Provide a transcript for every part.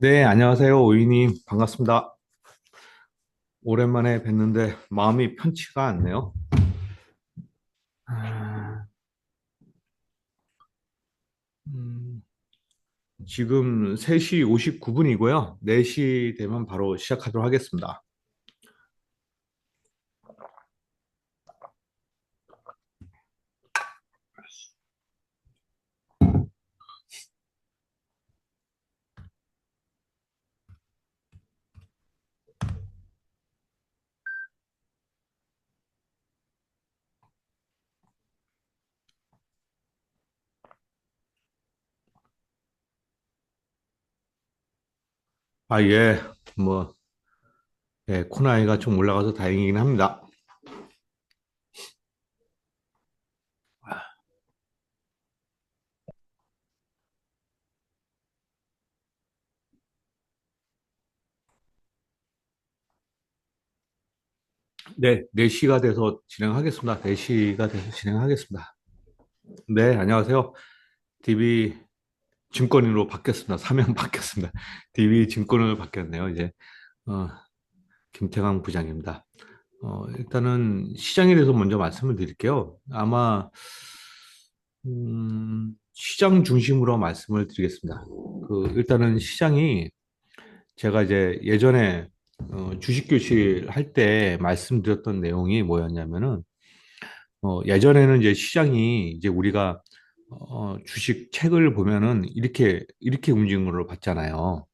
네, 안녕하세요. 오이님. 반갑습니다. 오랜만에 뵀는데 마음이 편치가 않네요. 아, 음, 지금 3시 59분이고요. 4시 되면 바로 시작하도록 하겠습니다. 아, 예. 뭐, 예, 코나이가 좀 올라가서 다행이긴 합니다. 네, 4시가 돼서 진행하겠습니다. 4시가 돼서 진행하겠습니다. 네, 안녕하세요. DB 증권인으로 바뀌었습니다. 사명 바뀌었습니다. DB 증권인으로 바뀌었네요. 이제, 어, 김태강 부장입니다. 일단은 시장에 대해서 먼저 말씀을 드릴게요. 아마 시장 중심으로 말씀을 드리겠습니다. 일단은 시장이 제가 이제 예전에 주식 교실 할 때 말씀드렸던 내용이 뭐였냐면은 예전에는 이제 시장이 이제 우리가 주식 책을 보면은 이렇게 움직이는 걸로 봤잖아요.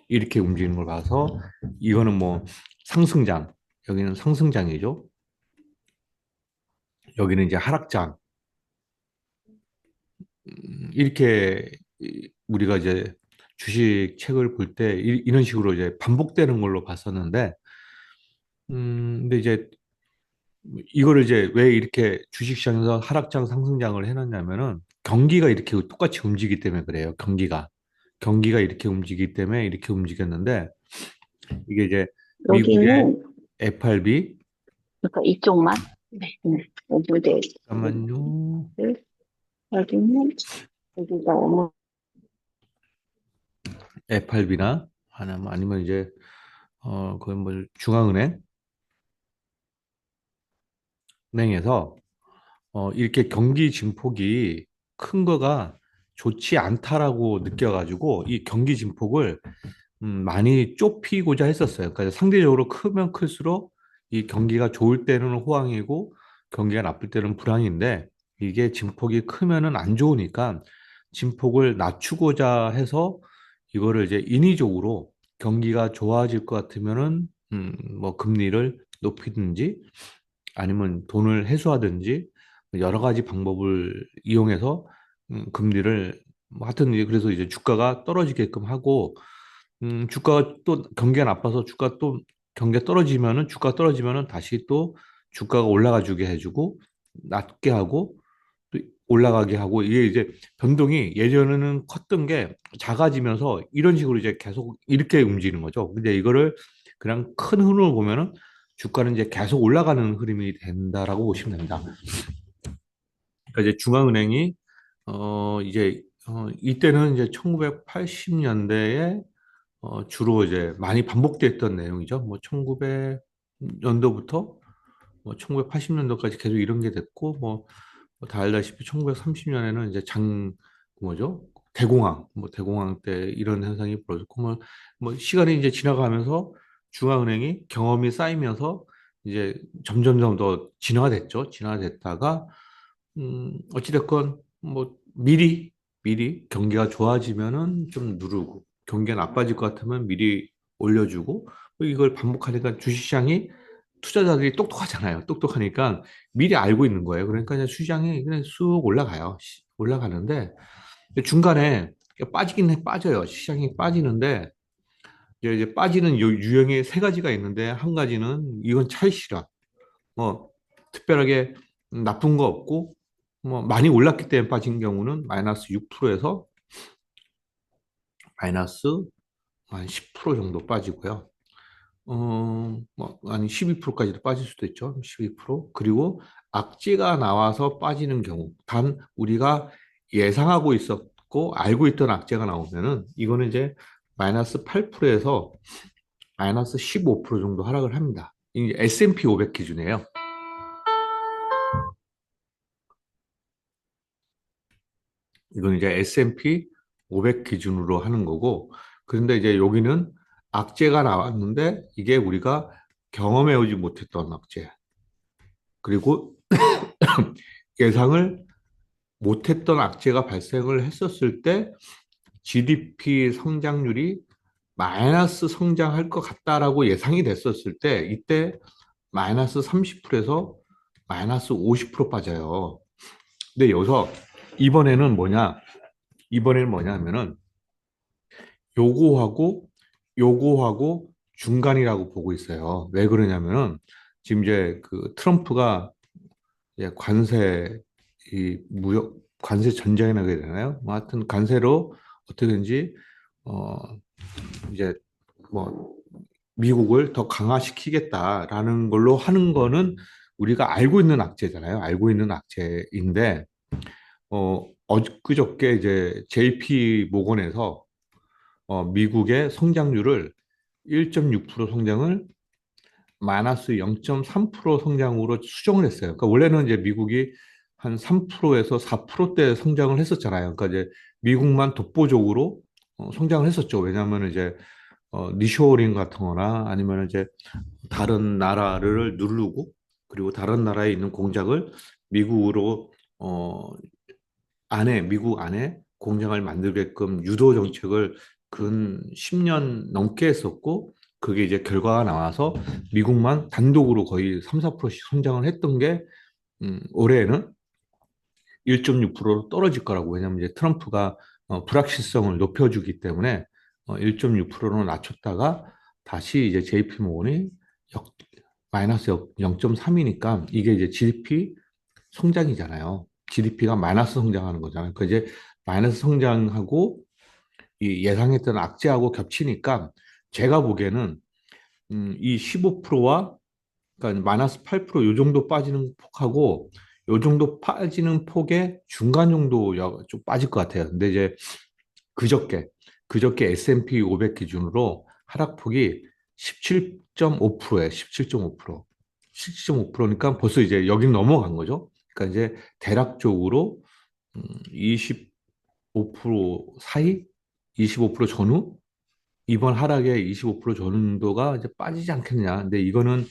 이렇게 움직이는 걸 봐서 이거는 뭐 상승장, 여기는 상승장이죠. 여기는 이제 하락장. 이렇게 우리가 이제 주식 책을 볼 때 이런 식으로 이제 반복되는 걸로 봤었는데, 근데 이제 이거를 이제 왜 이렇게 주식시장에서 하락장, 상승장을 해놨냐면은 경기가 이렇게 똑같이 움직이기 때문에 그래요. 경기가 이렇게 움직이기 때문에 이렇게 움직였는데 이게 이제 미국의 여기는 FRB. 그러니까 이쪽만 네, 무대 잠깐만요. 여기는 여기가 어머 FRB나 아니면 이제 그건 뭐 은행에서 이렇게 경기 진폭이 큰 거가 좋지 않다라고 느껴가지고 이 경기 진폭을 많이 좁히고자 했었어요. 그러니까 상대적으로 크면 클수록 이 경기가 좋을 때는 호황이고 경기가 나쁠 때는 불황인데 이게 진폭이 크면은 안 좋으니까 진폭을 낮추고자 해서 이거를 이제 인위적으로 경기가 좋아질 것 같으면은 뭐 금리를 높이든지 아니면 돈을 회수하든지 여러 가지 방법을 이용해서 금리를 뭐 하여튼 이제 그래서 이제 주가가 떨어지게끔 하고 주가가 또 경기가 나빠서 경기가 떨어지면은 주가 떨어지면은 다시 또 주가가 올라가 주게 해주고 낮게 하고 또 올라가게 하고 이게 이제 변동이 예전에는 컸던 게 작아지면서 이런 식으로 이제 계속 이렇게 움직이는 거죠. 근데 이거를 그냥 큰 흐름을 보면은 주가는 이제 계속 올라가는 흐름이 된다라고 보시면 됩니다. 그러니까 이제 중앙은행이 이때는 이제 1980년대에 주로 이제 많이 반복됐던 내용이죠. 뭐 1900년도부터 뭐 1980년도까지 계속 이런 게 됐고 뭐다 알다시피 1930년에는 이제 뭐죠? 대공황 때 이런 현상이 벌어졌고 뭐 시간이 이제 지나가면서 중앙은행이 경험이 쌓이면서 이제 점점점 더 진화됐죠. 진화됐다가 어찌됐건 뭐 미리 경기가 좋아지면은 좀 누르고 경기가 나빠질 것 같으면 미리 올려주고 뭐 이걸 반복하니까 주식시장이 투자자들이 똑똑하잖아요. 똑똑하니까 미리 알고 있는 거예요. 그러니까 그냥 시장이 그냥 쑥 올라가요. 올라가는데 중간에 빠지긴 빠져요. 시장이 빠지는데 이제 빠지는 유형이 세 가지가 있는데 한 가지는 이건 차익실현. 뭐 특별하게 나쁜 거 없고 뭐 많이 올랐기 때문에 빠진 경우는 마이너스 6%에서 마이너스 한 10% 정도 빠지고요. 뭐, 아니, 12%까지도 빠질 수도 있죠. 12%. 그리고 악재가 나와서 빠지는 경우, 우리가 예상하고 있었고, 알고 있던 악재가 나오면은, 이거는 이제, 마이너스 8%에서 마이너스 15% 정도 하락을 합니다. 이게 S&P 500 기준이에요. 이건 이제 S&P 500 기준으로 하는 거고, 그런데 이제 여기는 악재가 나왔는데 이게 우리가 경험해 오지 못했던 악재, 그리고 예상을 못했던 악재가 발생을 했었을 때 GDP 성장률이 마이너스 성장할 것 같다라고 예상이 됐었을 때 이때 마이너스 30%에서 마이너스 50% 빠져요. 근데 여기서 이번에는 뭐냐? 이번에는 뭐냐면은 요거하고 요거하고 중간이라고 보고 있어요. 왜 그러냐면은 지금 이제 그 트럼프가 이제 관세 이 무역 관세 전쟁이 나게 되나요? 뭐 하여튼 관세로 어떻게든지 어 이제 뭐 미국을 더 강화시키겠다라는 걸로 하는 거는 우리가 알고 있는 악재잖아요. 알고 있는 악재인데 엊그저께 이제 JP 모건에서 미국의 성장률을 1.6% 성장을 마이너스 0.3% 성장으로 수정을 했어요. 그러니까 원래는 이제 미국이 한 3%에서 4%대 성장을 했었잖아요. 그러니까 이제 미국만 독보적으로 성장을 했었죠. 왜냐하면 이제 니쇼어링 같은 거나 아니면 이제 다른 나라를 누르고 그리고 다른 나라에 있는 공장을 미국으로 미국 안에 공장을 만들게끔 유도 정책을 근 10년 넘게 했었고, 그게 이제 결과가 나와서 미국만 단독으로 거의 3, 4%씩 성장을 했던 게, 올해에는 1.6%로 떨어질 거라고. 왜냐하면 이제 트럼프가 불확실성을 높여주기 때문에 1.6%로 낮췄다가 다시 이제 JP 모건이 마이너스 0.3이니까 이게 이제 GDP 성장이잖아요. GDP가 마이너스 성장하는 거잖아요. 그 이제 마이너스 성장하고 이 예상했던 악재하고 겹치니까 제가 보기에는 이 15%와 그러니까 마이너스 8%요 정도 빠지는 폭하고 요 정도 빠지는 폭의 중간 정도 좀 빠질 것 같아요. 근데 이제 그저께 그저께 S&P 500 기준으로 하락폭이 17.5%예요. 17.5%. 17.5%니까 벌써 이제 여긴 넘어간 거죠. 그러니까 이제 대략적으로 25% 사이, 25% 전후 이번 하락의 25% 정도가 이제 빠지지 않겠냐. 근데 이거는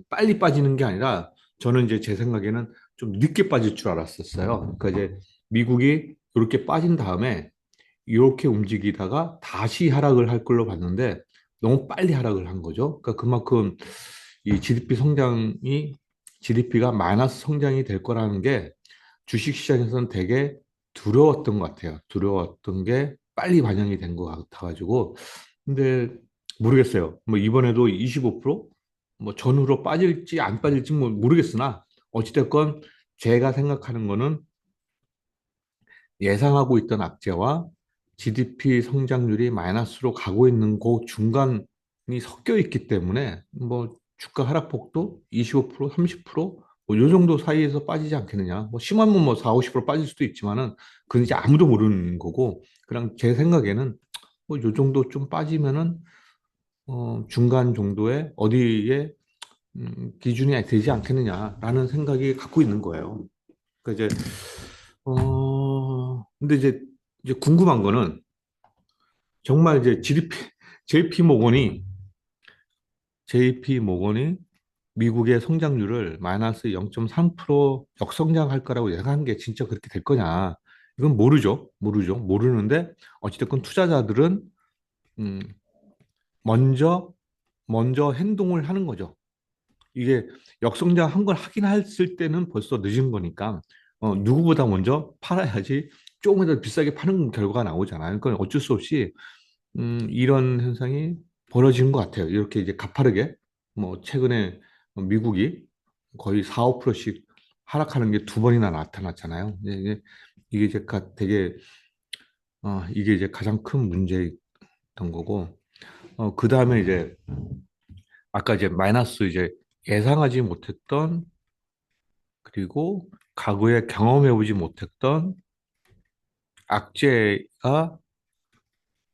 빨리 빠지는 게 아니라 저는 이제 제 생각에는 좀 늦게 빠질 줄 알았었어요. 그러니까 이제 미국이 이렇게 빠진 다음에 이렇게 움직이다가 다시 하락을 할 걸로 봤는데 너무 빨리 하락을 한 거죠. 그러니까 그만큼 이 GDP 성장이 GDP가 마이너스 성장이 될 거라는 게 주식시장에서는 되게 두려웠던 것 같아요. 두려웠던 게 빨리 반영이 된 것 같아가지고. 근데 모르겠어요. 뭐 이번에도 25%뭐 전후로 빠질지 안 빠질지 뭐 모르겠으나 어찌됐건 제가 생각하는 거는 예상하고 있던 악재와 GDP 성장률이 마이너스로 가고 있는 그 중간이 섞여 있기 때문에 뭐 주가 하락폭도 25%, 30%뭐요 정도 사이에서 빠지지 않겠느냐. 뭐 심하면 뭐 4, 50% 빠질 수도 있지만은 그건 이제 아무도 모르는 거고 그냥 제 생각에는 뭐 요 정도 좀 빠지면은 중간 정도의 어디에 기준이 되지 않겠느냐라는 생각이 갖고 있는 거예요. 그러니까 이제 근데 이제 궁금한 거는 정말 이제 GDP, JP 모건이 JP 모건이 미국의 성장률을 마이너스 0.3% 역성장할 거라고 예상한 게 진짜 그렇게 될 거냐? 이건 모르죠. 모르죠. 모르는데 어찌됐건 투자자들은 음, 먼저 먼저 행동을 하는 거죠. 이게 역성장 한 걸 하긴 했을 때는 벌써 늦은 거니까 누구보다 먼저 팔아야지 조금 더 비싸게 파는 결과가 나오잖아요. 그러니까 어쩔 수 없이 이런 현상이 벌어지는 것 같아요. 이렇게 이제 가파르게 뭐 최근에 미국이 거의 4, 5%씩 하락하는 게 두 번이나 나타났잖아요. 이게 이제 되게 이게 이제 가장 큰 문제였던 거고 그 다음에 이제 아까 이제 마이너스 이제 예상하지 못했던 그리고 과거에 경험해보지 못했던 악재가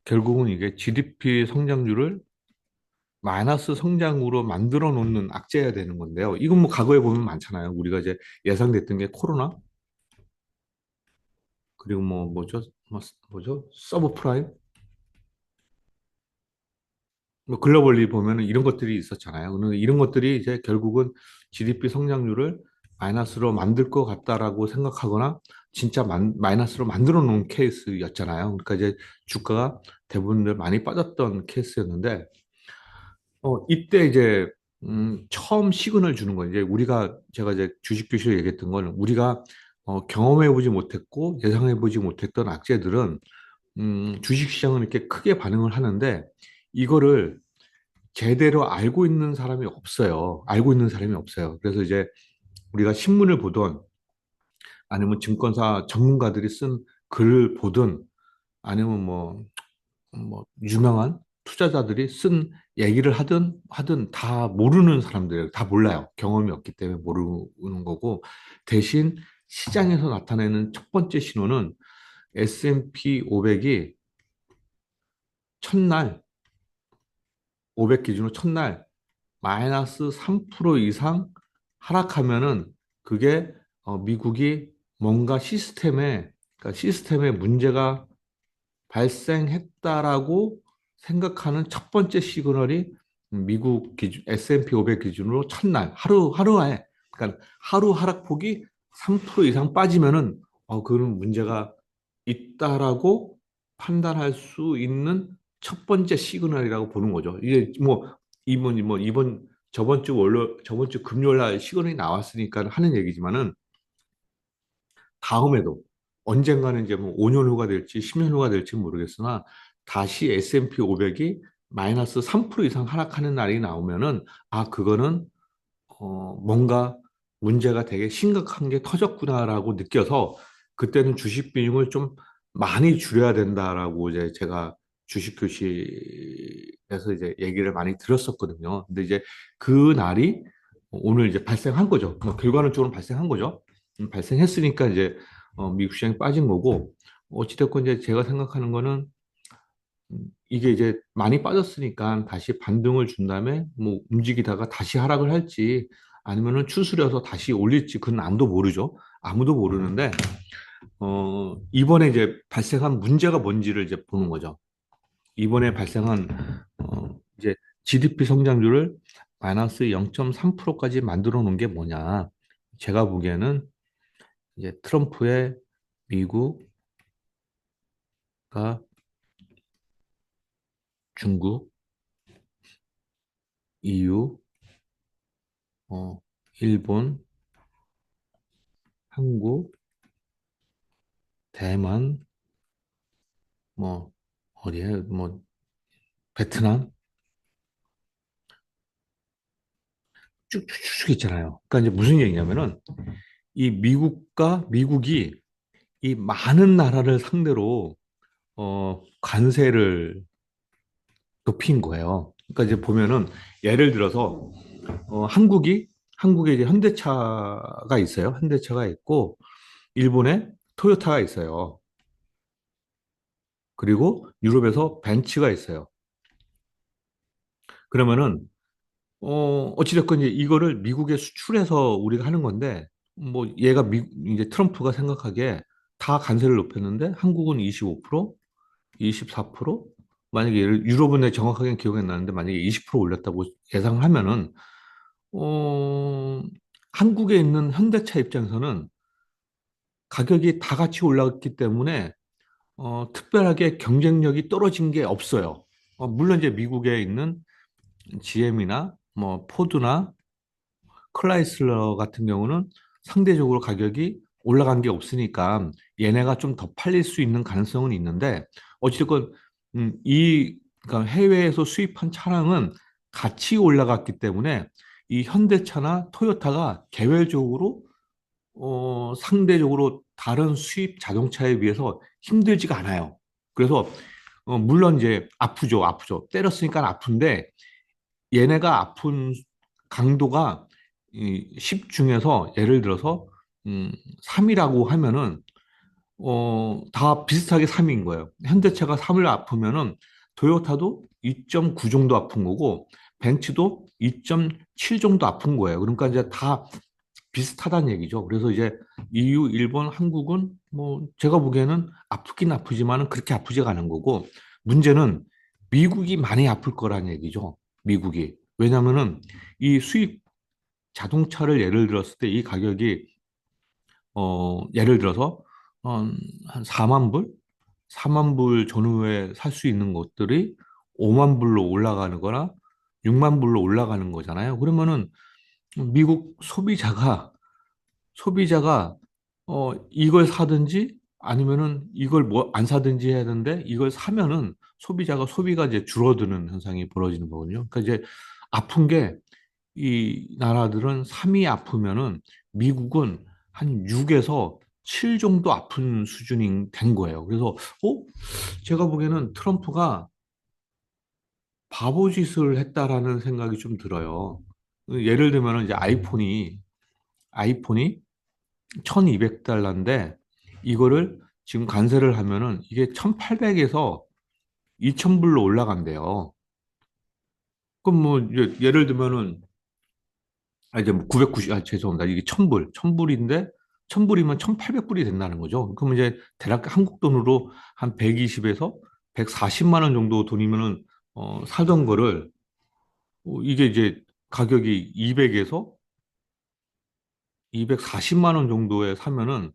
결국은 이게 GDP 성장률을 마이너스 성장으로 만들어 놓는 악재가 되는 건데요. 이건 뭐 과거에 보면 많잖아요. 우리가 이제 예상됐던 게 코로나, 그리고 뭐죠? 서브프라임, 뭐 글로벌리 보면은 이런 것들이 있었잖아요. 그런데 이런 것들이 이제 결국은 GDP 성장률을 마이너스로 만들 것 같다라고 생각하거나 진짜 마이너스로 만들어 놓은 케이스였잖아요. 그러니까 이제 주가가 대부분들 많이 빠졌던 케이스였는데, 이때 이제 처음 시그널 주는 건 이제 제가 이제 주식 교실에 얘기했던 건 우리가 경험해 보지 못했고 예상해 보지 못했던 악재들은 주식 시장은 이렇게 크게 반응을 하는데 이거를 제대로 알고 있는 사람이 없어요. 알고 있는 사람이 없어요. 그래서 이제 우리가 신문을 보던 아니면 증권사 전문가들이 쓴 글을 보든 아니면 유명한 투자자들이 쓴 얘기를 하든 다 모르는 사람들이에요. 다 몰라요. 경험이 없기 때문에 모르는 거고 대신 시장에서 나타내는 첫 번째 신호는 S&P 500이 첫날 500 기준으로 첫날 마이너스 3% 이상 하락하면은 그게 미국이 뭔가 시스템에 문제가 발생했다라고 생각하는 첫 번째 시그널이 미국 기준 S&P 500 기준으로 첫날 하루에 그러니까 하루 하락폭이 3% 이상 빠지면은 그런 문제가 있다라고 판단할 수 있는 첫 번째 시그널이라고 보는 거죠. 이게 이번 저번 주 금요일 날 시그널이 나왔으니까 하는 얘기지만은 다음에도 언젠가는 이제 뭐 5년 후가 될지 10년 후가 될지 모르겠으나 다시 S&P 500이 마이너스 3% 이상 하락하는 날이 나오면은 그거는 뭔가 문제가 되게 심각한 게 터졌구나라고 느껴서 그때는 주식 비중을 좀 많이 줄여야 된다라고 이제 제가 주식 교실에서 이제 얘기를 많이 들었었거든요. 근데 이제 그 날이 오늘 이제 발생한 거죠. 뭐 결과론적으로 발생한 거죠. 발생했으니까 이제 미국 시장이 빠진 거고 어찌됐건 이제 제가 생각하는 거는 이게 이제 많이 빠졌으니까 다시 반등을 준 다음에 뭐 움직이다가 다시 하락을 할지 아니면은 추스려서 다시 올릴지 그건 아무도 모르죠. 아무도 모르는데 이번에 이제 발생한 문제가 뭔지를 이제 보는 거죠. 이번에 발생한 이제 GDP 성장률을 마이너스 0.3%까지 만들어 놓은 게 뭐냐? 제가 보기에는 이제 트럼프의 미국과 중국, EU, 어, 일본, 한국, 대만, 뭐 어디에 베트남 쭉쭉쭉 있잖아요. 그러니까 이제 무슨 얘기냐면은 이 미국이 이 많은 나라를 상대로 관세를 높인 거예요. 그러니까 이제 보면은 예를 들어서 한국에 이제 현대차가 있어요. 현대차가 있고 일본에 토요타가 있어요. 그리고 유럽에서 벤츠가 있어요. 그러면은 어찌됐건 이제 이거를 미국에 수출해서 우리가 하는 건데, 뭐 얘가 이제 트럼프가 생각하기에 다 관세를 높였는데 한국은 25%, 24%, 만약에 유럽은 내 정확하게 기억이 안 나는데 만약에 20% 올렸다고 예상을 하면은, 어, 한국에 있는 현대차 입장에서는 가격이 다 같이 올랐기 때문에 특별하게 경쟁력이 떨어진 게 없어요. 물론 이제 미국에 있는 GM이나 뭐 포드나 클라이슬러 같은 경우는 상대적으로 가격이 올라간 게 없으니까 얘네가 좀 더 팔릴 수 있는 가능성은 있는데 어찌됐건 그러니까 해외에서 수입한 차량은 같이 올라갔기 때문에 이 현대차나 토요타가 개별적으로 상대적으로 다른 수입 자동차에 비해서 힘들지가 않아요. 그래서 물론 이제 아프죠. 때렸으니까 아픈데 얘네가 아픈 강도가 이 10 중에서 예를 들어서 3이라고 하면은 다 비슷하게 3인 거예요. 현대차가 3을 아프면은 토요타도 2.9 정도 아픈 거고 벤츠도 2.7 정도 아픈 거예요. 그러니까 이제 다 비슷하다는 얘기죠. 그래서 이제 EU, 일본, 한국은 뭐 제가 보기에는 아프긴 아프지만은 그렇게 아프지가 않은 거고 문제는 미국이 많이 아플 거라는 얘기죠. 미국이. 왜냐면은 이 수입 자동차를 예를 들었을 때 이 가격이 예를 들어서 한 4만 불? 4만 불 전후에 살 수 있는 것들이 5만 불로 올라가는 거나 6만 불로 올라가는 거잖아요. 그러면은 미국 소비자가 이걸 사든지 아니면은 이걸 뭐 안 사든지 해야 되는데 이걸 사면은 소비가 이제 줄어드는 현상이 벌어지는 거거든요. 그러니까 이제 아픈 게 이 나라들은 3이 아프면은 미국은 한 6에서 7 정도 아픈 수준이 된 거예요. 그래서 제가 보기에는 트럼프가 바보짓을 했다라는 생각이 좀 들어요. 예를 들면 이제 아이폰이 1200달러인데 이거를 지금 관세를 하면은 이게 1800에서 2000불로 올라간대요. 그럼 뭐 예를 들면은 이제 뭐 990, 죄송합니다. 이게 1000불, 1000불인데 1000불이면 1800불이 된다는 거죠. 그럼 이제 대략 한국 돈으로 한 120에서 140만 원 정도 돈이면은 사던 거를 이게 이제 가격이 200에서 240만 원 정도에 사면은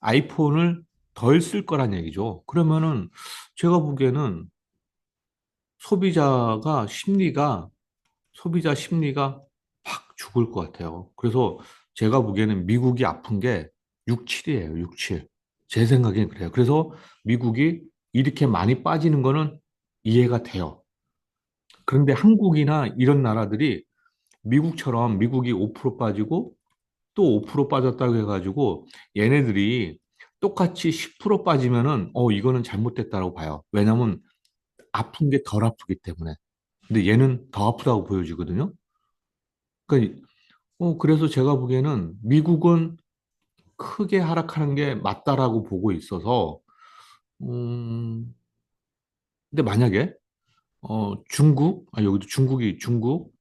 아이폰을 덜 쓸 거란 얘기죠. 그러면은 제가 보기에는 소비자가 심리가 소비자 심리가 확 죽을 것 같아요. 그래서 제가 보기에는 미국이 아픈 게 6, 7이에요. 6, 7. 제 생각엔 그래요. 그래서 미국이 이렇게 많이 빠지는 거는 이해가 돼요. 그런데 한국이나 이런 나라들이 미국처럼 미국이 5% 빠지고 또 5% 빠졌다고 해가지고 얘네들이 똑같이 10% 빠지면은 이거는 잘못됐다고 봐요. 왜냐면 아픈 게 덜 아프기 때문에. 근데 얘는 더 아프다고 보여지거든요. 그러니까 그래서 제가 보기에는 미국은 크게 하락하는 게 맞다라고 보고 있어서 음, 근데 만약에 여기도 중국,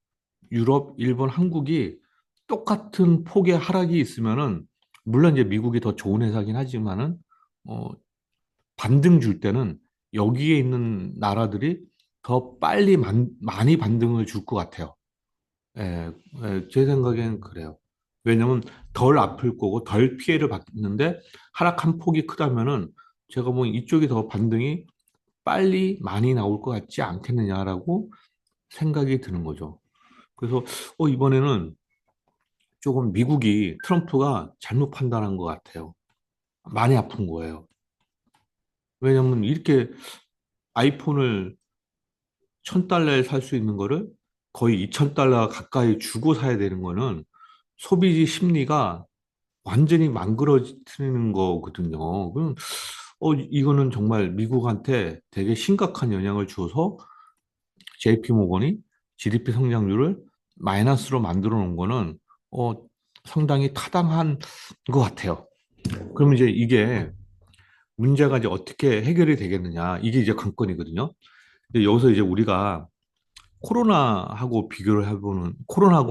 유럽, 일본, 한국이 똑같은 폭의 하락이 있으면은 물론 이제 미국이 더 좋은 회사긴 하지만은 어, 반등 줄 때는 여기에 있는 나라들이 더 빨리 많이 반등을 줄 것 같아요. 예, 제 생각에는 그래요. 왜냐면 덜 아플 거고 덜 피해를 받는데 하락한 폭이 크다면은 제가 보기엔 이쪽이 더 반등이 빨리 많이 나올 것 같지 않겠느냐라고 생각이 드는 거죠. 그래서 이번에는 조금 미국이 트럼프가 잘못 판단한 것 같아요. 많이 아픈 거예요. 왜냐면 이렇게 아이폰을 1000달러에 살 수 있는 거를 거의 2000달러 가까이 주고 사야 되는 거는 소비지 심리가 완전히 망그러지는 거거든요. 그럼 이거는 정말 미국한테 되게 심각한 영향을 주어서 JP 모건이 GDP 성장률을 마이너스로 만들어 놓은 거는 어, 상당히 타당한 것 같아요. 그러면 이제 이게 문제가 이제 어떻게 해결이 되겠느냐 이게 이제 관건이거든요. 근데 여기서 이제 우리가 코로나하고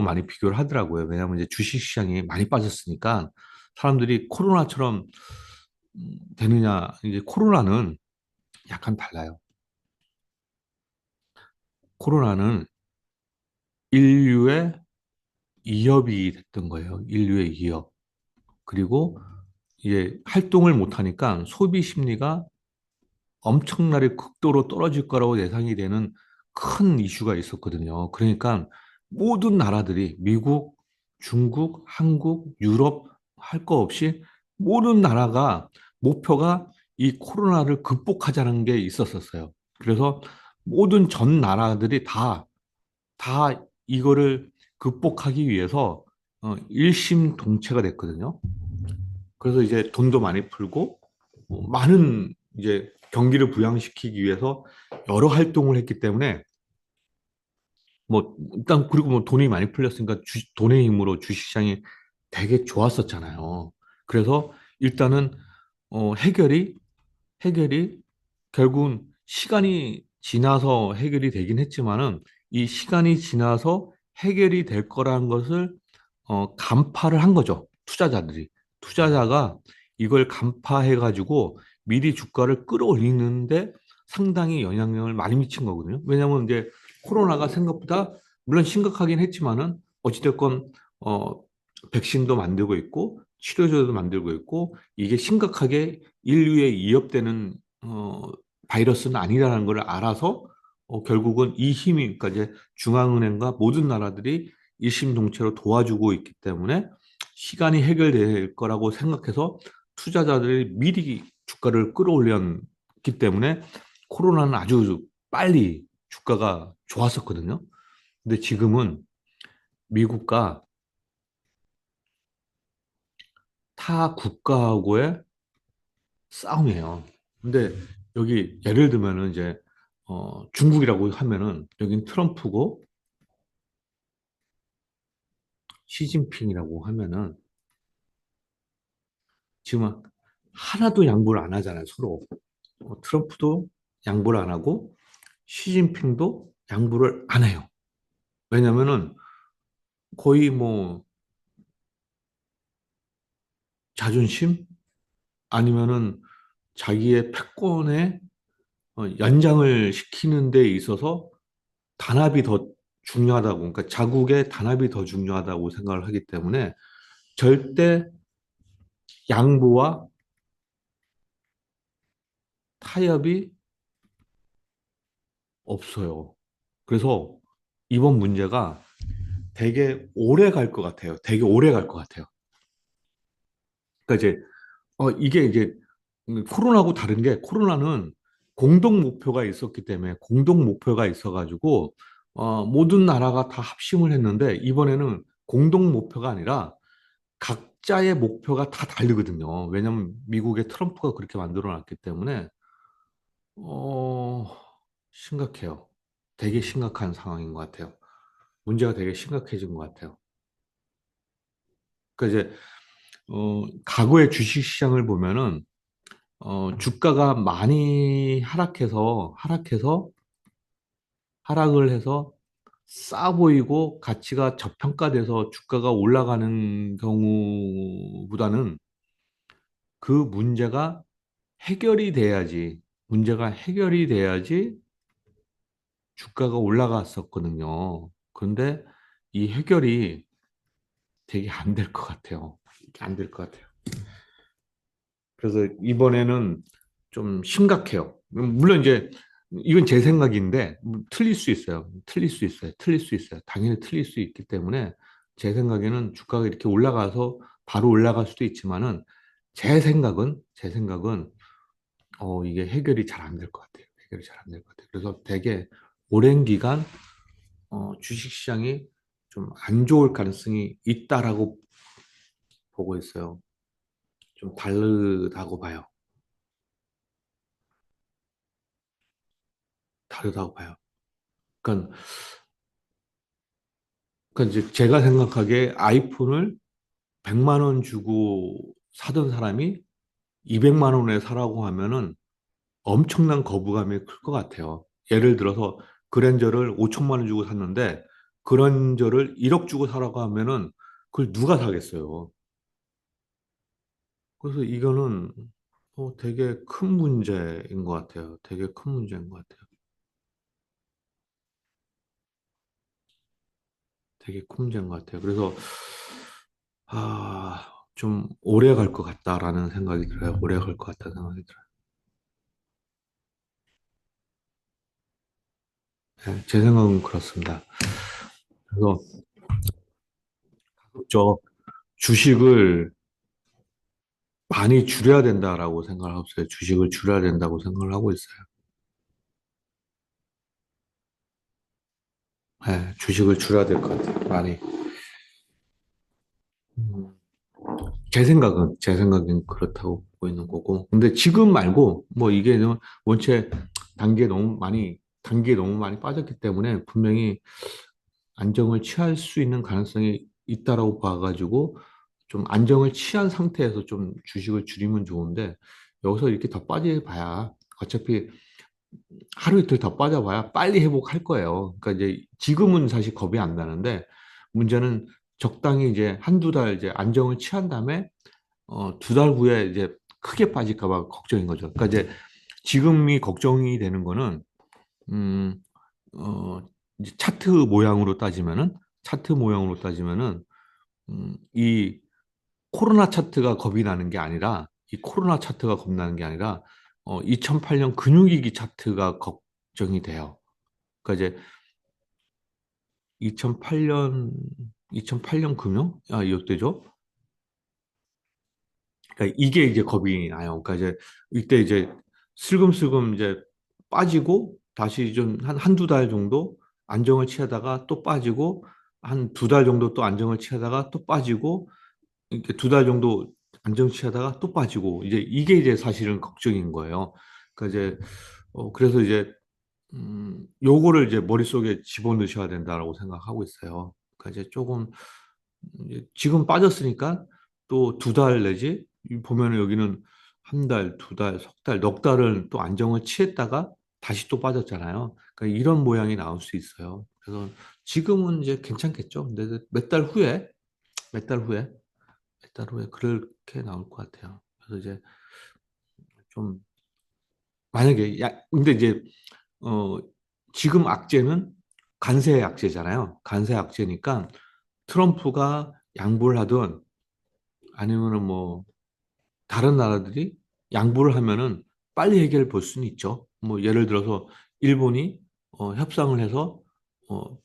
많이 비교를 하더라고요. 왜냐하면 이제 주식 시장이 많이 빠졌으니까 사람들이 코로나처럼 되느냐, 이제 코로나는 약간 달라요. 코로나는 인류의 이협이 됐던 거예요. 인류의 이협. 그리고 이제 활동을 못하니까 소비 심리가 엄청나게 극도로 떨어질 거라고 예상이 되는 큰 이슈가 있었거든요. 그러니까 모든 나라들이 미국, 중국, 한국, 유럽 할 거 없이 모든 나라가 목표가 이 코로나를 극복하자는 게 있었었어요. 그래서 모든 전 나라들이 다 이거를 극복하기 위해서 일심동체가 됐거든요. 그래서 이제 돈도 많이 풀고 많은 이제 경기를 부양시키기 위해서 여러 활동을 했기 때문에 뭐 일단 그리고 뭐 돈이 많이 풀렸으니까 돈의 힘으로 주식시장이 되게 좋았었잖아요. 그래서 일단은 해결이 결국은 시간이 지나서 해결이 되긴 했지만은 이 시간이 지나서 해결이 될 거라는 것을 간파를 한 거죠. 투자자들이. 투자자가 이걸 간파해 가지고 미리 주가를 끌어올리는데 상당히 영향력을 많이 미친 거거든요. 왜냐하면 이제 코로나가 생각보다 물론 심각하긴 했지만은 어찌됐건 어 백신도 만들고 있고 치료제도 만들고 있고 이게 심각하게 인류에 위협되는 바이러스는 아니라는 걸 알아서 결국은 이 힘이 그러니까 이제 중앙은행과 모든 나라들이 일심동체로 도와주고 있기 때문에 시간이 해결될 거라고 생각해서 투자자들이 미리 주가를 끌어올렸기 때문에 코로나는 아주 빨리 주가가 좋았었거든요. 근데 지금은 미국과 타 국가하고의 싸움이에요. 근데 여기 예를 들면은 이제 중국이라고 하면은 여긴 트럼프고 시진핑이라고 하면은 지금 하나도 양보를 안 하잖아요, 서로. 트럼프도 양보를 안 하고 시진핑도 양보를 안 해요. 왜냐면은 거의 뭐 자존심 아니면은 자기의 패권의 연장을 시키는 데 있어서 단합이 더 중요하다고, 그러니까 자국의 단합이 더 중요하다고 생각을 하기 때문에 절대 양보와 타협이 없어요. 그래서 이번 문제가 되게 오래 갈 것 같아요. 되게 오래 갈 것 같아요. 그러니까 이제 이게 이제 코로나하고 다른 게 코로나는 공동 목표가 있었기 때문에 공동 목표가 있어가지고 모든 나라가 다 합심을 했는데 이번에는 공동 목표가 아니라 각자의 목표가 다 다르거든요. 왜냐하면 미국의 트럼프가 그렇게 만들어 놨기 때문에 어, 심각해요. 되게 심각한 상황인 것 같아요. 문제가 되게 심각해진 것 같아요. 그러니까 이제 과거의 주식시장을 보면은 주가가 많이 하락을 해서 싸 보이고 가치가 저평가돼서 주가가 올라가는 경우보다는 그 문제가 해결이 돼야지 주가가 올라갔었거든요. 그런데 이 해결이 되게 안 될 것 같아요. 안 될 것 같아요. 그래서 이번에는 좀 심각해요. 물론 이제 이건 제 생각인데 틀릴 수 있어요. 틀릴 수 있어요. 틀릴 수 있어요. 당연히 틀릴 수 있기 때문에 제 생각에는 주가가 이렇게 올라가서 바로 올라갈 수도 있지만은 제 생각은 이게 해결이 잘 안 될 것 같아요. 해결이 잘 안 될 것 같아요. 그래서 되게 오랜 기간 주식시장이 좀 안 좋을 가능성이 있다라고 보고 있어요. 좀 다르다고 봐요. 다르다고 봐요. 그러니까, 그러니까 이제 제가 생각하기에 아이폰을 100만 원 주고 사던 사람이 200만 원에 사라고 하면은 엄청난 거부감이 클 것 같아요. 예를 들어서 그랜저를 5천만 원 주고 샀는데 그랜저를 1억 주고 사라고 하면은 그걸 누가 사겠어요. 그래서 이거는 되게 큰 문제인 것 같아요. 되게 큰 문제인 것 같아요. 되게 큰 문제인 것 같아요. 그래서 좀 오래 갈 것 같다라는 생각이 들어요. 오래 갈 것 같다는 생각이 들어요. 네, 제 생각은 그렇습니다. 그래서 저 주식을 많이 줄여야 된다라고 생각을 하고 있어요. 주식을 줄여야 된다고 생각을 하고 있어요. 네, 주식을 줄여야 될 것 같아요. 많이. 음, 제 생각은 그렇다고 보고 있는 거고. 근데 지금 말고, 뭐 이게 원체 단계에 너무 많이 빠졌기 때문에 분명히 안정을 취할 수 있는 가능성이 있다라고 봐가지고 좀 안정을 취한 상태에서 좀 주식을 줄이면 좋은데 여기서 이렇게 더 빠져봐야 어차피 하루 이틀 더 빠져봐야 빨리 회복할 거예요. 그러니까 이제 지금은 사실 겁이 안 나는데 문제는 적당히 이제 한두 달 이제 안정을 취한 다음에 두 달 후에 이제 크게 빠질까 봐 걱정인 거죠. 그러니까 이제 지금이 걱정이 되는 거는 음, 이제 차트 모양으로 따지면은 이 코로나 차트가 겁이 나는 게 아니라 이 코로나 차트가 겁나는 게 아니라 2008년 금융위기 차트가 걱정이 돼요. 그러니까 이제 2008년 금융? 이때죠? 그러니까 이게 이제 겁이 나요. 그러니까 이제 이때 이제 슬금슬금 이제 빠지고 다시 좀 한두 달 정도 안정을 취하다가 또 빠지고 한 두 달 정도 또 안정을 취하다가 또 빠지고 이렇게 두 달 정도 안정 취하다가 또 빠지고 이제 이게 이제 사실은 걱정인 거예요. 그러니까 이제 그래서 이제 요거를 이제 머릿속에 집어넣으셔야 된다라고 생각하고 있어요. 그러니까 이제 조금 이제 지금 빠졌으니까 또 두 달 내지 보면은 여기는 한 달, 두 달, 석 달, 넉 달을 또 안정을 취했다가 다시 또 빠졌잖아요. 그러니까 이런 모양이 나올 수 있어요. 그래서 지금은 이제 괜찮겠죠. 근데 몇 달 후에, 몇 달 후에 그렇게 나올 것 같아요. 그래서 이제 좀 만약에 근데 이제 어 지금 악재는 관세 악재잖아요. 관세 악재니까 트럼프가 양보를 하든 아니면은 뭐 다른 나라들이 양보를 하면은 빨리 해결 볼 수는 있죠. 뭐 예를 들어서 일본이 협상을 해서 어,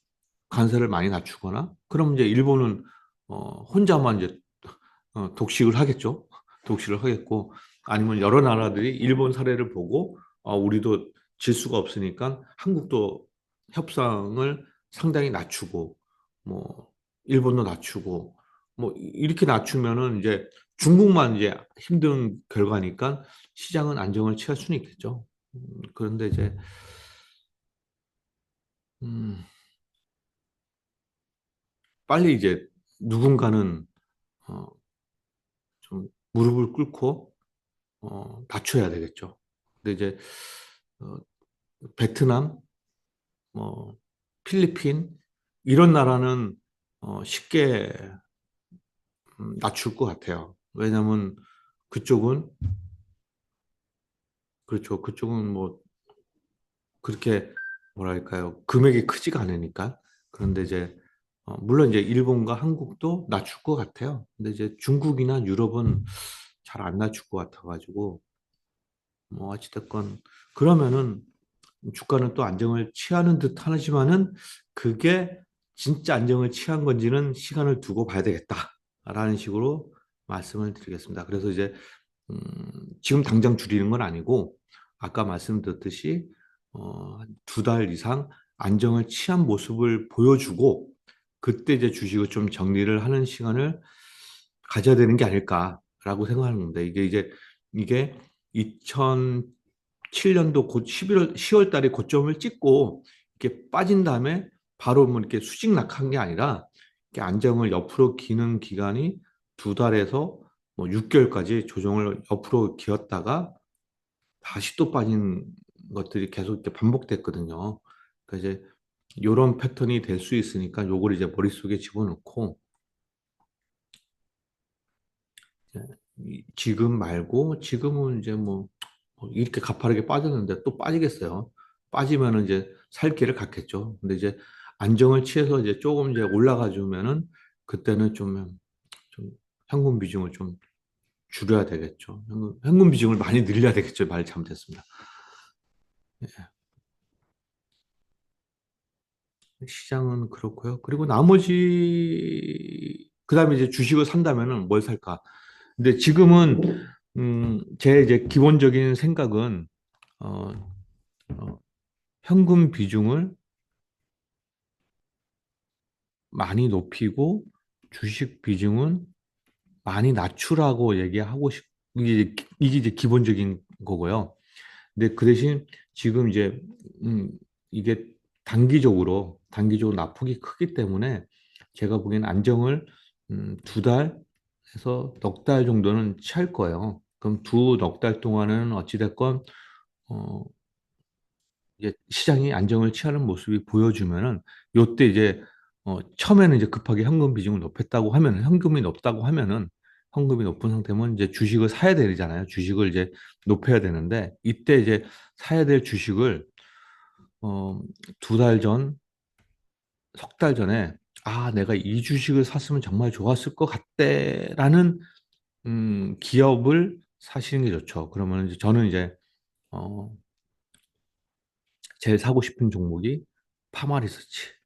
관세를 많이 낮추거나 그럼 이제 일본은 혼자만 이제 독식을 하겠죠. 독식을 하겠고 아니면 여러 나라들이 일본 사례를 보고 우리도 질 수가 없으니까 한국도 협상을 상당히 낮추고 뭐 일본도 낮추고 뭐 이렇게 낮추면은 이제 중국만 이제 힘든 결과니까 시장은 안정을 취할 수는 있겠죠. 그런데 이제 음, 빨리 이제 누군가는 어, 좀 무릎을 꿇고 낮춰야 되겠죠. 근데 이제 어, 베트남, 뭐 필리핀 이런 나라는 쉽게 낮출 것 같아요. 왜냐하면 그쪽은 그렇죠. 그쪽은 뭐 그렇게 뭐랄까요 금액이 크지가 않으니까. 그런데 이제 물론 이제 일본과 한국도 낮출 것 같아요. 근데 이제 중국이나 유럽은 잘 안 낮출 것 같아가지고 뭐 어찌됐건 그러면은 주가는 또 안정을 취하는 듯 하지만은 그게 진짜 안정을 취한 건지는 시간을 두고 봐야 되겠다라는 식으로 말씀을 드리겠습니다. 그래서 이제 음, 지금 당장 줄이는 건 아니고 아까 말씀드렸듯이 두 달 이상 안정을 취한 모습을 보여주고 그때 이제 주식을 좀 정리를 하는 시간을 가져야 되는 게 아닐까라고 생각하는 겁니다. 이게 2007년도 곧 11월, 10월 달에 고점을 찍고 이렇게 빠진 다음에 바로 뭐 이렇게 수직 낙한 게 아니라 이렇게 안정을 옆으로 기는 기간이 두 달에서 뭐 6개월까지 조정을 옆으로 기었다가 다시 또 빠진 것들이 계속 이렇게 반복됐거든요. 그러니까 이제 이런 패턴이 될 수 있으니까 요걸 이제 머릿속에 집어넣고 지금 말고 지금은 이제 뭐 이렇게 가파르게 빠졌는데 또 빠지겠어요. 빠지면은 이제 살 길을 갖겠죠. 근데 이제 안정을 취해서 이제 조금 이제 올라가 주면은 그때는 좀 현금 비중을 좀 줄여야 되겠죠. 현금 비중을 많이 늘려야 되겠죠. 말 잘못했습니다. 시장은 그렇고요. 그리고 나머지 그다음에 이제 주식을 산다면은 뭘 살까? 근데 지금은 제 이제 기본적인 생각은 어, 어, 현금 비중을 많이 높이고 주식 비중은 많이 낮추라고 얘기하고 이게 이제 기본적인 거고요. 근데 그 대신 지금 이제 이게 단기적으로 낙폭이 크기 때문에 제가 보기엔 안정을 두 달, 해서 넉 달 정도는 취할 거예요. 그럼 두 넉 달 동안은 어찌됐건 어, 이제 시장이 안정을 취하는 모습이 보여주면은 요때 이제 처음에는 이제 급하게 현금 비중을 높였다고 하면은 현금이 높다고 하면은 현금이 높은 상태면 이제 주식을 사야 되잖아요. 주식을 이제 높여야 되는데 이때 이제 사야 될 주식을 어, 두 달 전, 석 달 전에 아, 내가 이 주식을 샀으면 정말 좋았을 것 같대라는 기업을 사시는 게 좋죠. 그러면 이제 저는 이제 어, 제일 사고 싶은 종목이 파마리서치.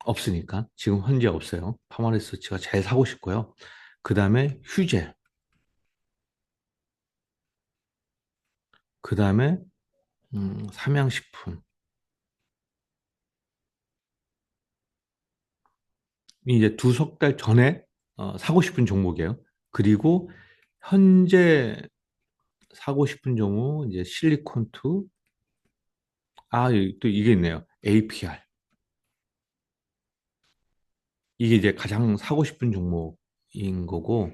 없으니까 지금 현재 없어요. 파마리서치가 제일 사고 싶고요. 그 다음에 휴재, 그 다음에 삼양식품. 이제 두 석 달 전에 사고 싶은 종목이에요. 그리고 현재 사고 싶은 종목 이제 실리콘투. 또 이게 있네요. APR. 이게 이제 가장 사고 싶은 종목인 거고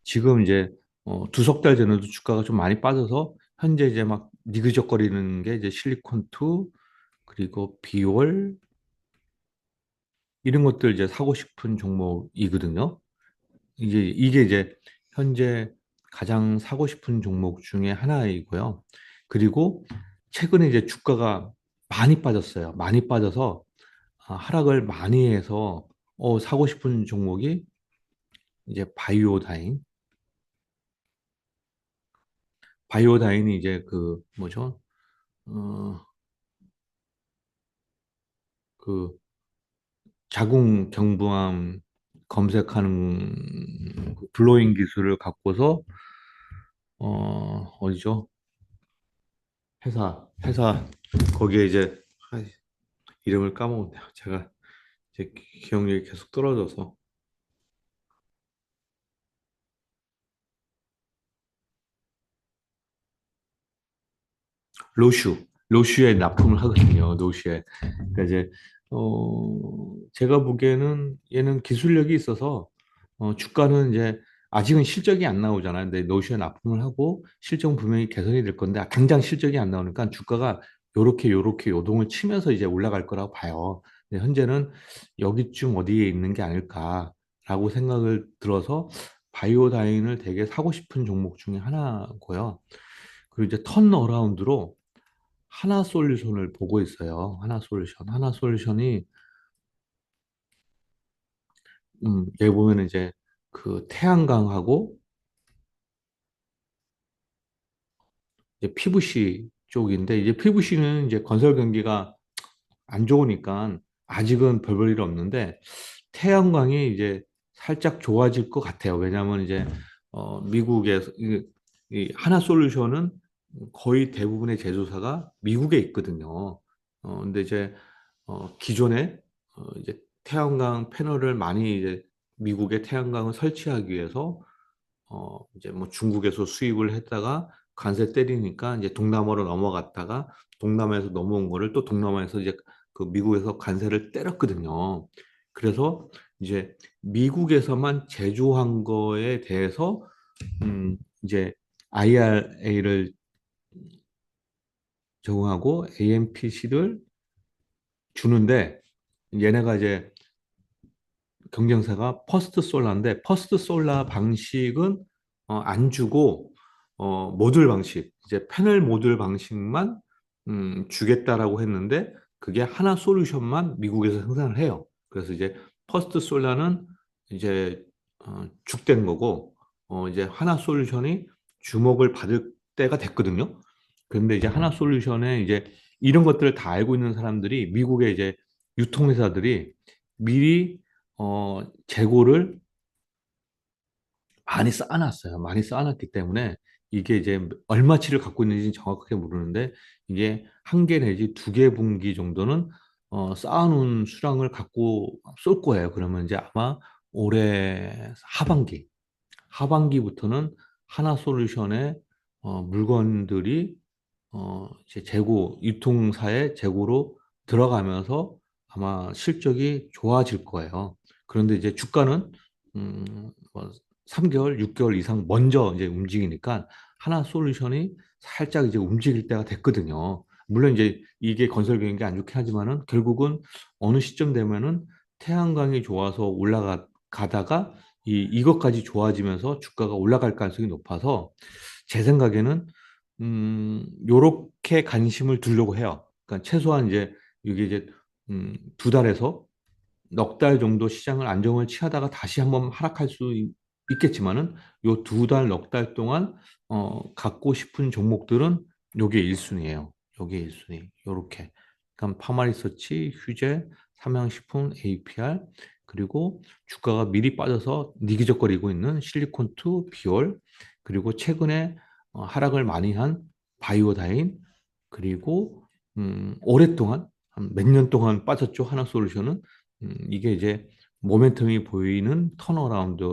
지금 이제 두 석 달 전에도 주가가 좀 많이 빠져서 현재 이제 막 니그적거리는 게 이제 실리콘투 그리고 비올 이런 것들 이제 사고 싶은 종목이거든요. 이게 이제 현재 가장 사고 싶은 종목 중에 하나이고요. 그리고 최근에 이제 주가가 많이 빠졌어요. 많이 빠져서 하락을 많이 해서 사고 싶은 종목이 이제 바이오다인. 바이오다인이 이제 그 뭐죠? 어, 그 자궁경부암 검색하는 그 블로잉 기술을 갖고서 어디죠? 회사 거기에 이제 이름을 까먹었네요. 제가 이제 기억력이 계속 떨어져서 로슈에 납품을 하거든요. 로슈에. 그러니까 이제 제가 보기에는 얘는 기술력이 있어서 주가는 이제 아직은 실적이 안 나오잖아요. 근데 로슈에 납품을 하고 실적은 분명히 개선이 될 건데 당장 실적이 안 나오니까 주가가 요렇게 요동을 치면서 이제 올라갈 거라고 봐요. 근데 현재는 여기쯤 어디에 있는 게 아닐까라고 생각을 들어서 바이오다인을 되게 사고 싶은 종목 중에 하나고요. 그리고 이제 턴어라운드로 하나솔루션을 보고 있어요. 하나솔루션. 하나솔루션이 여기 보면 이제 그 태양광하고 이제 PVC 쪽인데 이제 PVC는 이제 건설 경기가 안 좋으니까 아직은 별볼 일 없는데 태양광이 이제 살짝 좋아질 것 같아요. 왜냐하면 이제 미국에서 이 하나솔루션은 거의 대부분의 제조사가 미국에 있거든요. 근데 이제 기존에 이제 태양광 패널을 많이 이제 미국에 태양광을 설치하기 위해서 이제 뭐 중국에서 수입을 했다가 관세 때리니까 이제 동남아로 넘어갔다가 동남아에서 넘어온 거를 또 동남아에서 이제 그 미국에서 관세를 때렸거든요. 그래서 이제 미국에서만 제조한 거에 대해서 이제 IRA를 적용하고 AMPC를 주는데 얘네가 이제 경쟁사가 퍼스트 솔라인데 퍼스트 솔라 방식은 안 주고 모듈 방식 이제 패널 모듈 방식만 주겠다라고 했는데 그게 하나 솔루션만 미국에서 생산을 해요. 그래서 이제 퍼스트 솔라는 이제 죽된 거고 이제 하나 솔루션이 주목을 받을 때가 됐거든요. 그런데 이제 하나 솔루션에 이제 이런 것들을 다 알고 있는 사람들이 미국의 이제 유통회사들이 미리 재고를 많이 쌓아놨어요. 많이 쌓아놨기 때문에 이게 이제 얼마치를 갖고 있는지 정확하게 모르는데 이게 한 개 내지 두 개 분기 정도는 쌓아놓은 수량을 갖고 쏠 거예요. 그러면 이제 아마 올해 하반기부터는 하나솔루션의 물건들이 이제 재고, 유통사의 재고로 들어가면서 아마 실적이 좋아질 거예요. 그런데 이제 주가는 뭐 3개월, 6개월 이상 먼저 이제 움직이니까 하나 솔루션이 살짝 이제 움직일 때가 됐거든요. 물론 이제 이게 건설 경기가 안 좋긴 하지만은 결국은 어느 시점 되면은 태양광이 좋아서 올라가다가 이것까지 좋아지면서 주가가 올라갈 가능성이 높아서 제 생각에는 요렇게 관심을 두려고 해요. 그러니까 최소한 이제 이게 이제 2달에서 넉 달 정도 시장을 안정을 취하다가 다시 한번 하락할 수 있겠지만은 요 2달, 넉 달 동안 갖고 싶은 종목들은 요게 1순위예요. 요게 1순위. 요렇게. 그러니까 파마리서치, 휴재, 삼양식품, APR 그리고 주가가 미리 빠져서 니기적거리고 있는 실리콘투, 비올 그리고 최근에 하락을 많이 한 바이오다인 그리고 오랫동안 한 몇 년 동안 빠졌죠. 하나솔루션은 이게 이제 모멘텀이 보이는 턴어라운드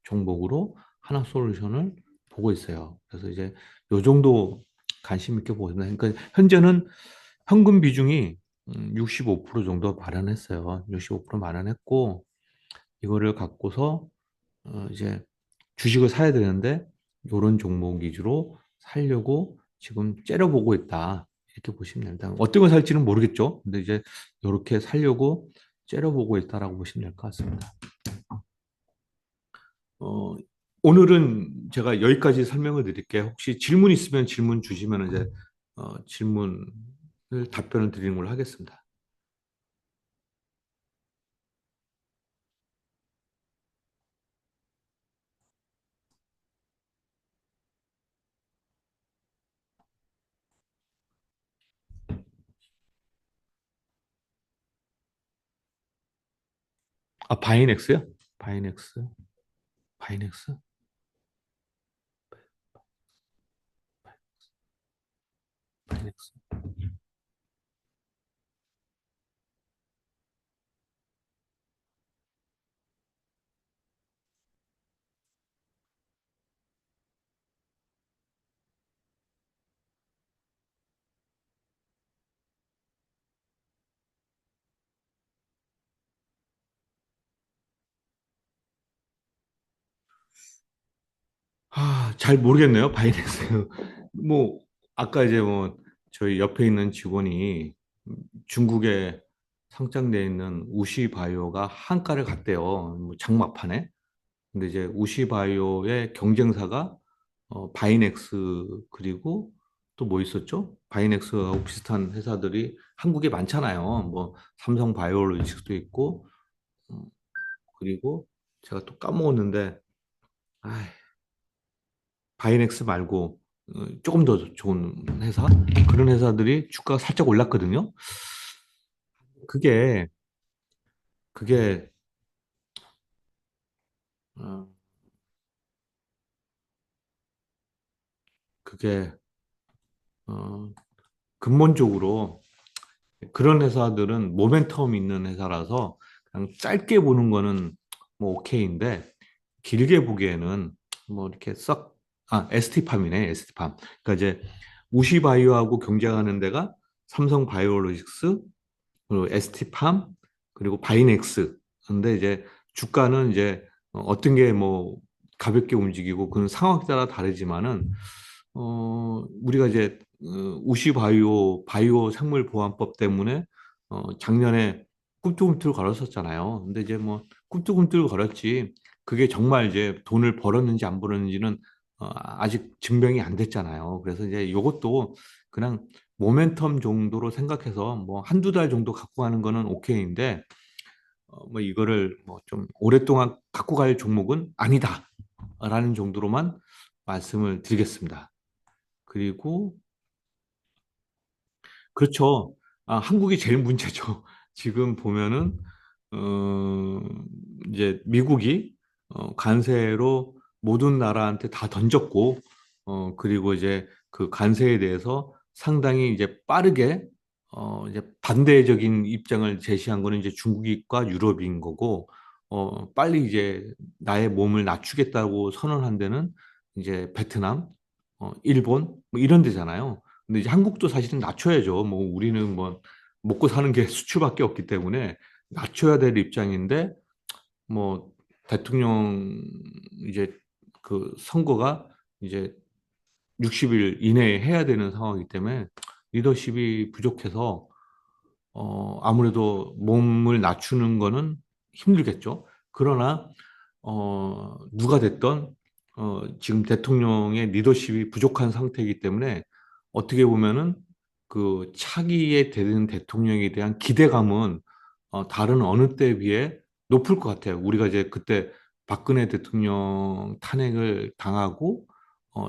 종목으로 하나솔루션을 보고 있어요. 그래서 이제 요 정도 관심 있게 보고 있습니다. 그러니까 현재는 현금 비중이 65% 정도 마련했어요. 65% 마련했고 이거를 갖고서 이제 주식을 사야 되는데 이런 종목 위주로 살려고 지금 째려보고 있다. 이렇게 보시면 됩니다. 어떤 걸 살지는 모르겠죠. 근데 이제 이렇게 살려고 째려보고 있다라고 보시면 될 것 같습니다. 어, 오늘은 제가 여기까지 설명을 드릴게요. 혹시 질문 있으면 질문 주시면 이제 질문을 답변을 드리는 걸로 하겠습니다. 아, 바이넥스요? 바이넥스? 바이넥스? 바이넥스? 잘 모르겠네요. 바이낸스. 뭐, 아까 이제 뭐, 저희 옆에 있는 직원이 중국에 상장되어 있는 우시바이오가 한가를 갔대요. 뭐 장막판에. 근데 이제 우시바이오의 경쟁사가 바이넥스 그리고 또 뭐 있었죠? 바이넥스하고 비슷한 회사들이 한국에 많잖아요. 뭐 삼성 바이오로직스도 있고 음, 그리고 제가 또 까먹었는데 아, 바이넥스 말고 조금 더 좋은 회사 그런 회사들이 주가가 살짝 올랐거든요. 그게 그게 어, 그게 어, 근본적으로 그런 회사들은 모멘텀 있는 회사라서 그냥 짧게 보는 거는 뭐 오케이인데 길게 보기에는 뭐 이렇게 ST팜이네, ST팜. 그러니까 이제 우시바이오하고 경쟁하는 데가 삼성 바이오로직스, 그리고 ST팜, 그리고 바이넥스. 근데 이제 주가는 이제 어떤 게 뭐 가볍게 움직이고 그건 상황에 따라 다르지만은 우리가 이제 우시 바이오 생물 보안법 때문에 작년에 꿈틀꿈틀 걸었었잖아요. 근데 이제 뭐 꿈틀꿈틀 걸었지 그게 정말 이제 돈을 벌었는지 안 벌었는지는 아직 증명이 안 됐잖아요. 그래서 이제 이것도 그냥 모멘텀 정도로 생각해서 뭐 한두 달 정도 갖고 가는 거는 오케이인데 뭐 이거를 뭐 좀 오랫동안 갖고 갈 종목은 아니다라는 정도로만 말씀을 드리겠습니다. 그리고 그렇죠. 한국이 제일 문제죠. 지금 보면은 어, 이제 미국이 관세로 모든 나라한테 다 던졌고 그리고 이제 그 관세에 대해서 상당히 이제 빠르게 이제 반대적인 입장을 제시한 거는 이제 중국과 유럽인 거고 빨리 이제 나의 몸을 낮추겠다고 선언한 데는 이제 베트남, 일본 뭐 이런 데잖아요. 근데 이제 한국도 사실은 낮춰야죠. 뭐 우리는 뭐 먹고 사는 게 수출밖에 없기 때문에 낮춰야 될 입장인데 뭐 대통령 이제 그 선거가 이제 60일 이내에 해야 되는 상황이기 때문에 리더십이 부족해서 아무래도 몸을 낮추는 거는 힘들겠죠. 그러나 누가 됐던 지금 대통령의 리더십이 부족한 상태이기 때문에 어떻게 보면은 그 차기에 되는 대통령에 대한 기대감은 다른 어느 때에 비해 높을 것 같아요. 우리가 이제 그때 박근혜 대통령 탄핵을 당하고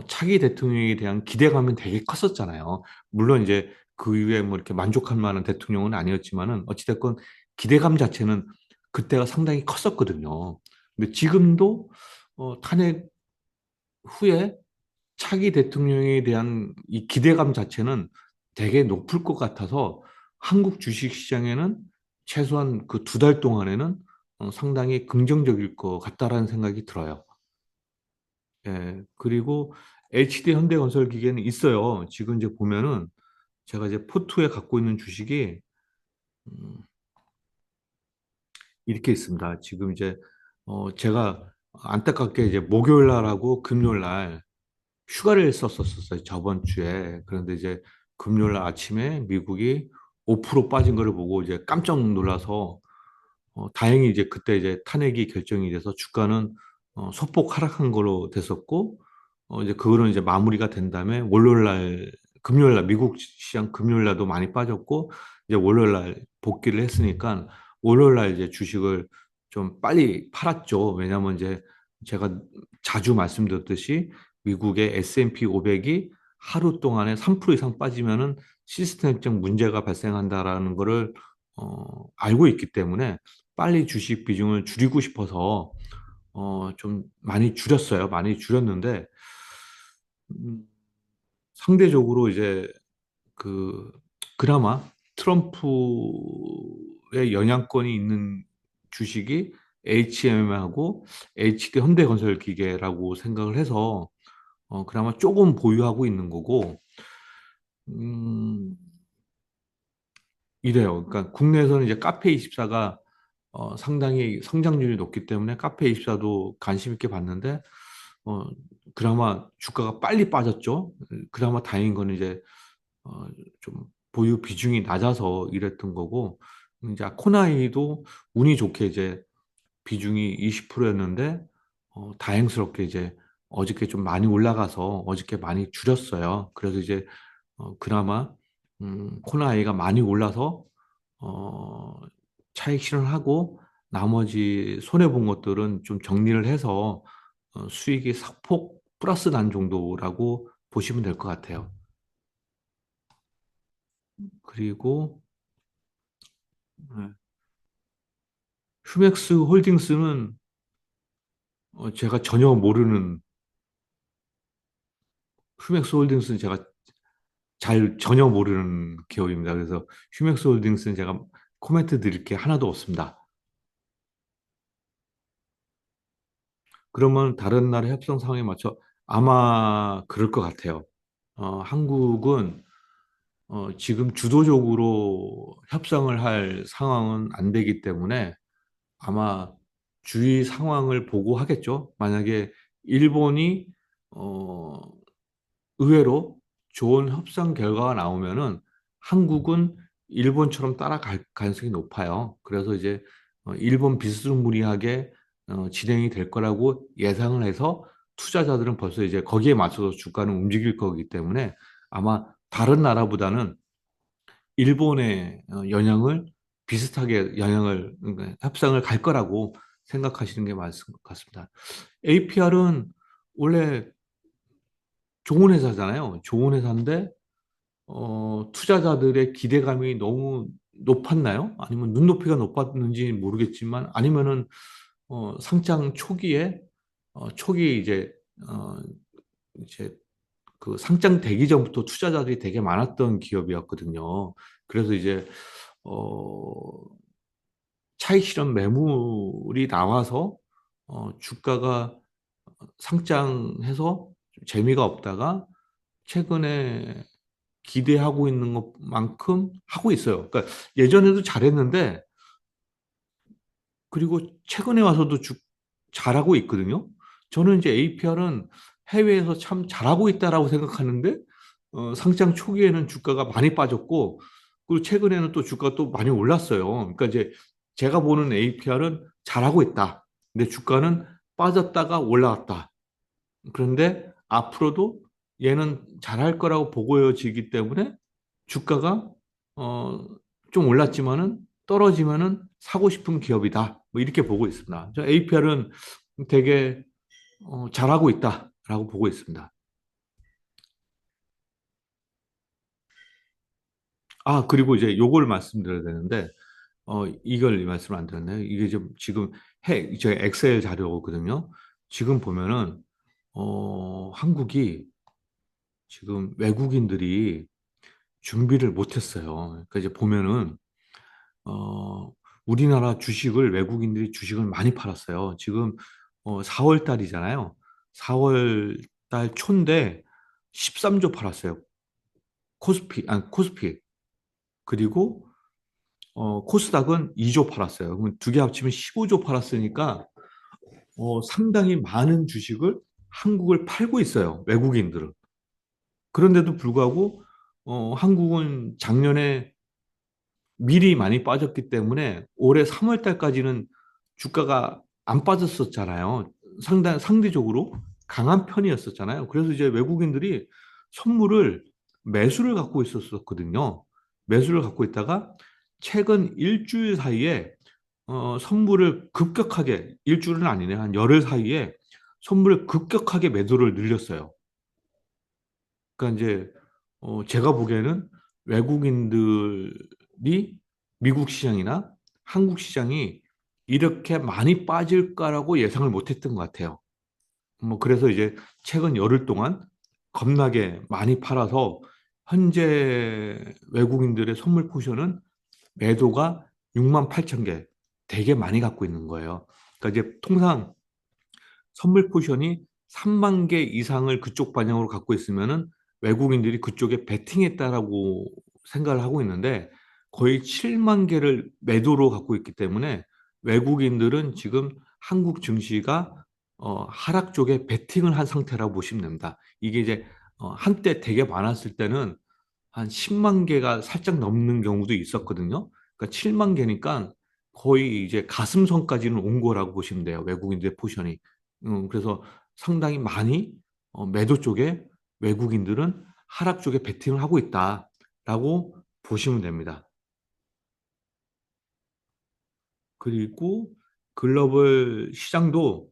차기 대통령에 대한 기대감은 되게 컸었잖아요. 물론 이제 그 이후에 뭐 이렇게 만족할 만한 대통령은 아니었지만은 어찌됐건 기대감 자체는 그때가 상당히 컸었거든요. 근데 지금도 탄핵 후에 차기 대통령에 대한 이 기대감 자체는 되게 높을 것 같아서 한국 주식시장에는 최소한 그 2달 동안에는 상당히 긍정적일 것 같다라는 생각이 들어요. 예, 그리고 HD 현대건설 기계는 있어요. 지금 이제 보면은 제가 이제 포트에 갖고 있는 주식이 음, 이렇게 있습니다. 지금 이제 제가 안타깝게 이제 목요일 날하고 금요일 날 휴가를 썼었어요. 저번 주에. 그런데 이제 금요일 날 아침에 미국이 5% 빠진 거를 보고 이제 깜짝 놀라서 다행히 이제 그때 이제 탄핵이 결정이 돼서 주가는 소폭 하락한 걸로 됐었고, 이제 그거는 이제 마무리가 된 다음에 월요일 날, 금요일 날, 미국 시장 금요일 날도 많이 빠졌고, 이제 월요일 날 복귀를 했으니까, 월요일 날 이제 주식을 좀 빨리 팔았죠. 왜냐면 이제 제가 자주 말씀드렸듯이 미국의 S&P 500이 하루 동안에 3% 이상 빠지면은 시스템적 문제가 발생한다라는 거를 알고 있기 때문에 빨리 주식 비중을 줄이고 싶어서 좀 많이 줄였어요. 많이 줄였는데 음, 상대적으로 이제 그 그나마 트럼프의 영향권이 있는 주식이 HM하고 HD 현대건설 기계라고 생각을 해서 그나마 조금 보유하고 있는 거고 음, 이래요. 그러니까 국내에서는 이제 카페24가 상당히 성장률이 높기 때문에 카페24도 관심 있게 봤는데 어, 그나마 주가가 빨리 빠졌죠. 그나마 다행인 거는 이제 어, 좀 보유 비중이 낮아서 이랬던 거고 이제 코나이도 운이 좋게 이제 비중이 20%였는데 다행스럽게 이제 어저께 좀 많이 올라가서 어저께 많이 줄였어요. 그래서 이제 그나마 코나이가 많이 올라서 어, 차익 실현하고 나머지 손해 본 것들은 좀 정리를 해서 수익이 사폭 플러스 난 정도라고 보시면 될 것 같아요. 그리고 네, 휴맥스 홀딩스는 제가 전혀 모르는 휴맥스 홀딩스는 제가 전혀 모르는 기업입니다. 그래서 휴맥스 홀딩스는 제가 코멘트 드릴 게 하나도 없습니다. 그러면 다른 나라 협상 상황에 맞춰 아마 그럴 것 같아요. 한국은 지금 주도적으로 협상을 할 상황은 안 되기 때문에 아마 주위 상황을 보고 하겠죠. 만약에 일본이 어, 의외로 좋은 협상 결과가 나오면은 한국은 일본처럼 따라갈 가능성이 높아요. 그래서 이제 일본 비스무리하게 진행이 될 거라고 예상을 해서 투자자들은 벌써 이제 거기에 맞춰서 주가는 움직일 거기 때문에 아마 다른 나라보다는 일본의 영향을 비슷하게 영향을 그러니까 협상을 갈 거라고 생각하시는 게 맞을 것 같습니다. APR은 원래 좋은 회사잖아요. 좋은 회사인데 투자자들의 기대감이 너무 높았나요? 아니면 눈높이가 높았는지 모르겠지만 아니면은 상장 초기에 초기 어, 이제 그 상장 되기 전부터 투자자들이 되게 많았던 기업이었거든요. 그래서 이제 어, 차익 실현 매물이 나와서 주가가 상장해서 좀 재미가 없다가 최근에 기대하고 있는 것만큼 하고 있어요. 그러니까 예전에도 잘했는데 그리고 최근에 와서도 잘하고 있거든요. 저는 이제 APR은 해외에서 참 잘하고 있다라고 생각하는데 상장 초기에는 주가가 많이 빠졌고 그리고 최근에는 또 주가가 또 많이 올랐어요. 그러니까 이제 제가 보는 APR은 잘하고 있다. 근데 주가는 빠졌다가 올라왔다. 그런데 앞으로도 얘는 잘할 거라고 보고지기 때문에 주가가 어, 좀 올랐지만은 떨어지면은 사고 싶은 기업이다. 뭐 이렇게 보고 있습니다. 저 APR은 되게 잘하고 있다라고 보고 있습니다. 아, 그리고 이제 요걸 말씀드려야 되는데 이걸 말씀 안 드렸네요. 이게 좀 지금 저 엑셀 자료거든요. 지금 보면은 한국이 지금 외국인들이 준비를 못했어요. 그러니까 이제 보면은 우리나라 주식을 외국인들이 주식을 많이 팔았어요. 지금 4월 달이잖아요. 4월 달 초인데 13조 팔았어요. 코스피, 아니 코스피. 그리고 코스닥은 2조 팔았어요. 그럼 두 개 합치면 15조 팔았으니까 상당히 많은 주식을 한국을 팔고 있어요. 외국인들은. 그런데도 불구하고 한국은 작년에 미리 많이 빠졌기 때문에 올해 3월 달까지는 주가가 안 빠졌었잖아요. 상대적으로 강한 편이었었잖아요. 그래서 이제 외국인들이 선물을 매수를 갖고 있었거든요. 매수를 갖고 있다가 최근 일주일 사이에 선물을 급격하게, 일주일은 아니네, 한 열흘 사이에 선물을 급격하게 매도를 늘렸어요. 그러니까 이제 제가 보기에는 외국인들이 미국 시장이나 한국 시장이 이렇게 많이 빠질까라고 예상을 못했던 것 같아요. 뭐 그래서 이제 최근 열흘 동안 겁나게 많이 팔아서 현재 외국인들의 선물 포션은 매도가 6만 8천 개 되게 많이 갖고 있는 거예요. 그러니까 이제 통상 선물 포션이 3만 개 이상을 그쪽 반영으로 갖고 있으면은 외국인들이 그쪽에 베팅했다라고 생각을 하고 있는데 거의 7만 개를 매도로 갖고 있기 때문에 외국인들은 지금 한국 증시가 하락 쪽에 베팅을 한 상태라고 보시면 됩니다. 이게 이제 한때 되게 많았을 때는 한 10만 개가 살짝 넘는 경우도 있었거든요. 그러니까 7만 개니까 거의 이제 가슴선까지는 온 거라고 보시면 돼요. 외국인들의 포션이. 그래서 상당히 많이 매도 쪽에 외국인들은 하락 쪽에 베팅을 하고 있다라고 보시면 됩니다. 그리고 글로벌 시장도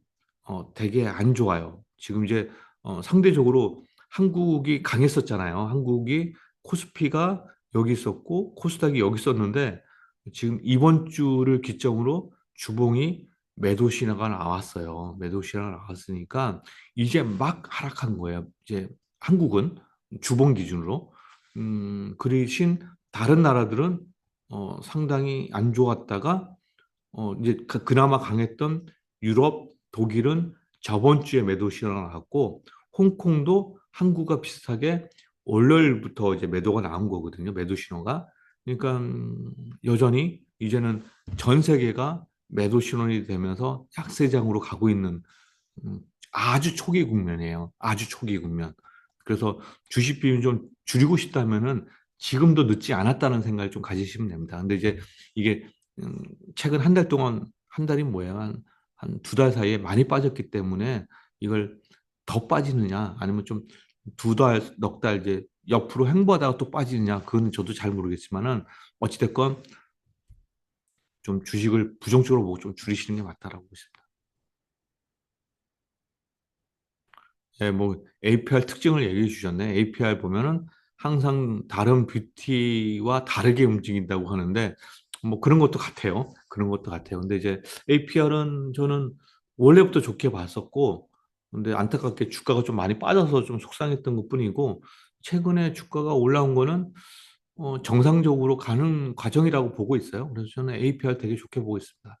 되게 안 좋아요. 지금 이제 상대적으로 한국이 강했었잖아요. 한국이 코스피가 여기 있었고 코스닥이 여기 있었는데 지금 이번 주를 기점으로 주봉이 매도 신호가 나왔어요. 매도 신호가 나왔으니까 이제 막 하락한 거예요. 이제 한국은 주봉 기준으로. 그 대신 다른 나라들은 상당히 안 좋았다가 이제 그나마 강했던 유럽, 독일은 저번 주에 매도 신호가 나왔고, 홍콩도 한국과 비슷하게 월요일부터 이제 매도가 나온 거거든요. 매도 신호가. 그러니까 여전히 이제는 전 세계가 매도 신호이 되면서 약세장으로 가고 있는 음, 아주 초기 국면이에요. 아주 초기 국면. 그래서 주식 비중 좀 줄이고 싶다면은 지금도 늦지 않았다는 생각을 좀 가지시면 됩니다. 근데 이제 이게 음, 최근 한 달 동안 한 달이 뭐예요? 한 두 달 사이에 많이 빠졌기 때문에 이걸 더 빠지느냐 아니면 좀 두 달, 넉 달 이제 옆으로 횡보하다가 또 빠지느냐 그건 저도 잘 모르겠지만은 어찌됐건 좀 주식을 부정적으로 보고 좀 줄이시는 게 맞다라고 보십니다. 예, 뭐 APR 특징을 얘기해 주셨네. APR 보면은 항상 다른 뷰티와 다르게 움직인다고 하는데 뭐 그런 것도 같아요. 그런 것도 같아요. 근데 이제 APR은 저는 원래부터 좋게 봤었고 근데 안타깝게 주가가 좀 많이 빠져서 좀 속상했던 것뿐이고 최근에 주가가 올라온 거는 정상적으로 가는 과정이라고 보고 있어요. 그래서 저는 APR 되게 좋게 보고 있습니다.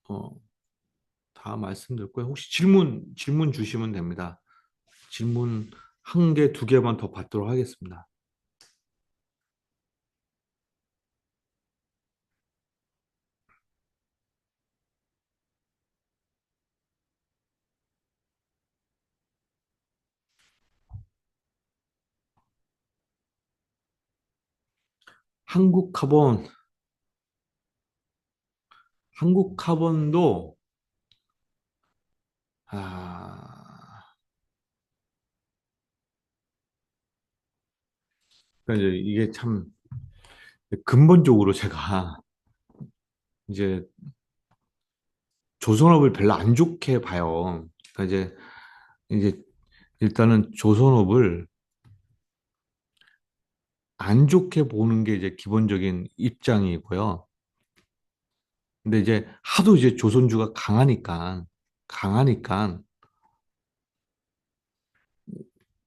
어, 다 말씀드렸고요. 혹시 질문 주시면 됩니다. 질문 한 개, 두 개만 더 받도록 하겠습니다. 한국 카본, 한국 카본도, 아, 그러니까 이제 이게 참 근본적으로 제가 이제 조선업을 별로 안 좋게 봐요. 그러니까 이제 일단은 조선업을 안 좋게 보는 게 이제 기본적인 입장이고요. 근데 이제 하도 이제 조선주가 강하니까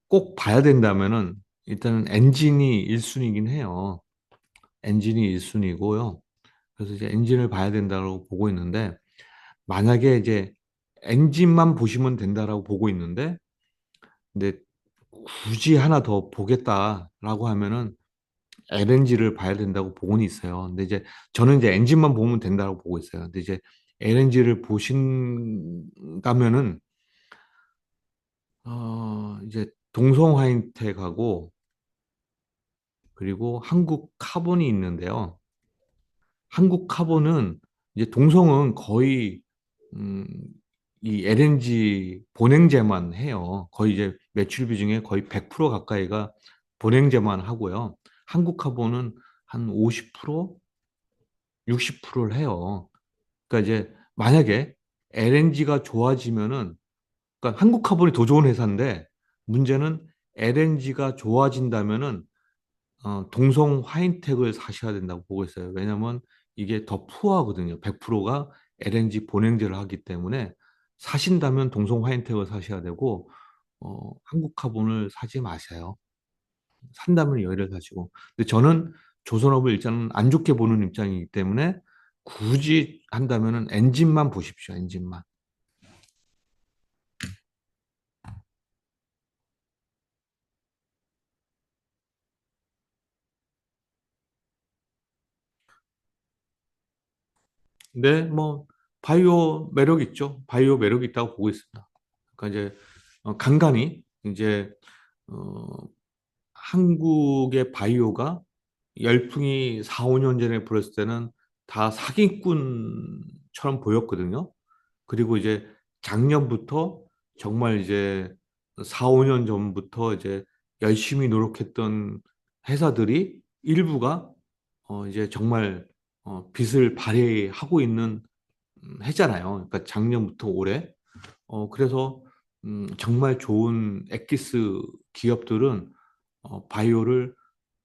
꼭 봐야 된다면은 일단은 엔진이 1순위긴 해요. 엔진이 1순위고요. 그래서 이제 엔진을 봐야 된다고 보고 있는데 만약에 이제 엔진만 보시면 된다라고 보고 있는데 근데 굳이 하나 더 보겠다라고 하면은 LNG를 봐야 된다고 보고는 있어요. 근데 이제 저는 이제 엔진만 보면 된다고 보고 있어요. 근데 이제 LNG를 보신다면은 이제 동성 하이텍하고 그리고 한국 카본이 있는데요. 한국 카본은 이제 동성은 거의 음, 이 LNG 본행제만 해요. 거의 이제 매출 비중의 거의 100% 가까이가 본행제만 하고요. 한국 카본은 한 50%, 60%를 해요. 그러니까 이제 만약에 LNG가 좋아지면은 그러니까 한국 카본이 더 좋은 회사인데 문제는 LNG가 좋아진다면은 동성 화인텍을 사셔야 된다고 보고 있어요. 왜냐하면 이게 더 푸어하거든요. 100%가 LNG 본행제를 하기 때문에 사신다면 동성 화인텍을 사셔야 되고 한국 카본을 사지 마세요. 산다면 여기를 사시고. 근데 저는 조선업을 일단은 안 좋게 보는 입장이기 때문에 굳이 한다면은 엔진만 보십시오. 엔진만. 근데 뭐 바이오 매력 있죠. 바이오 매력 있다고 보고 있습니다. 그러니까 이제 간간히 이제 어, 한국의 바이오가 열풍이 4, 5년 전에 불었을 때는 다 사기꾼처럼 보였거든요. 그리고 이제 작년부터 정말 이제 4, 5년 전부터 이제 열심히 노력했던 회사들이 일부가 이제 정말 빛을 발휘하고 있는 해잖아요. 그러니까 작년부터 올해. 그래서 정말 좋은 엑기스 기업들은 바이오를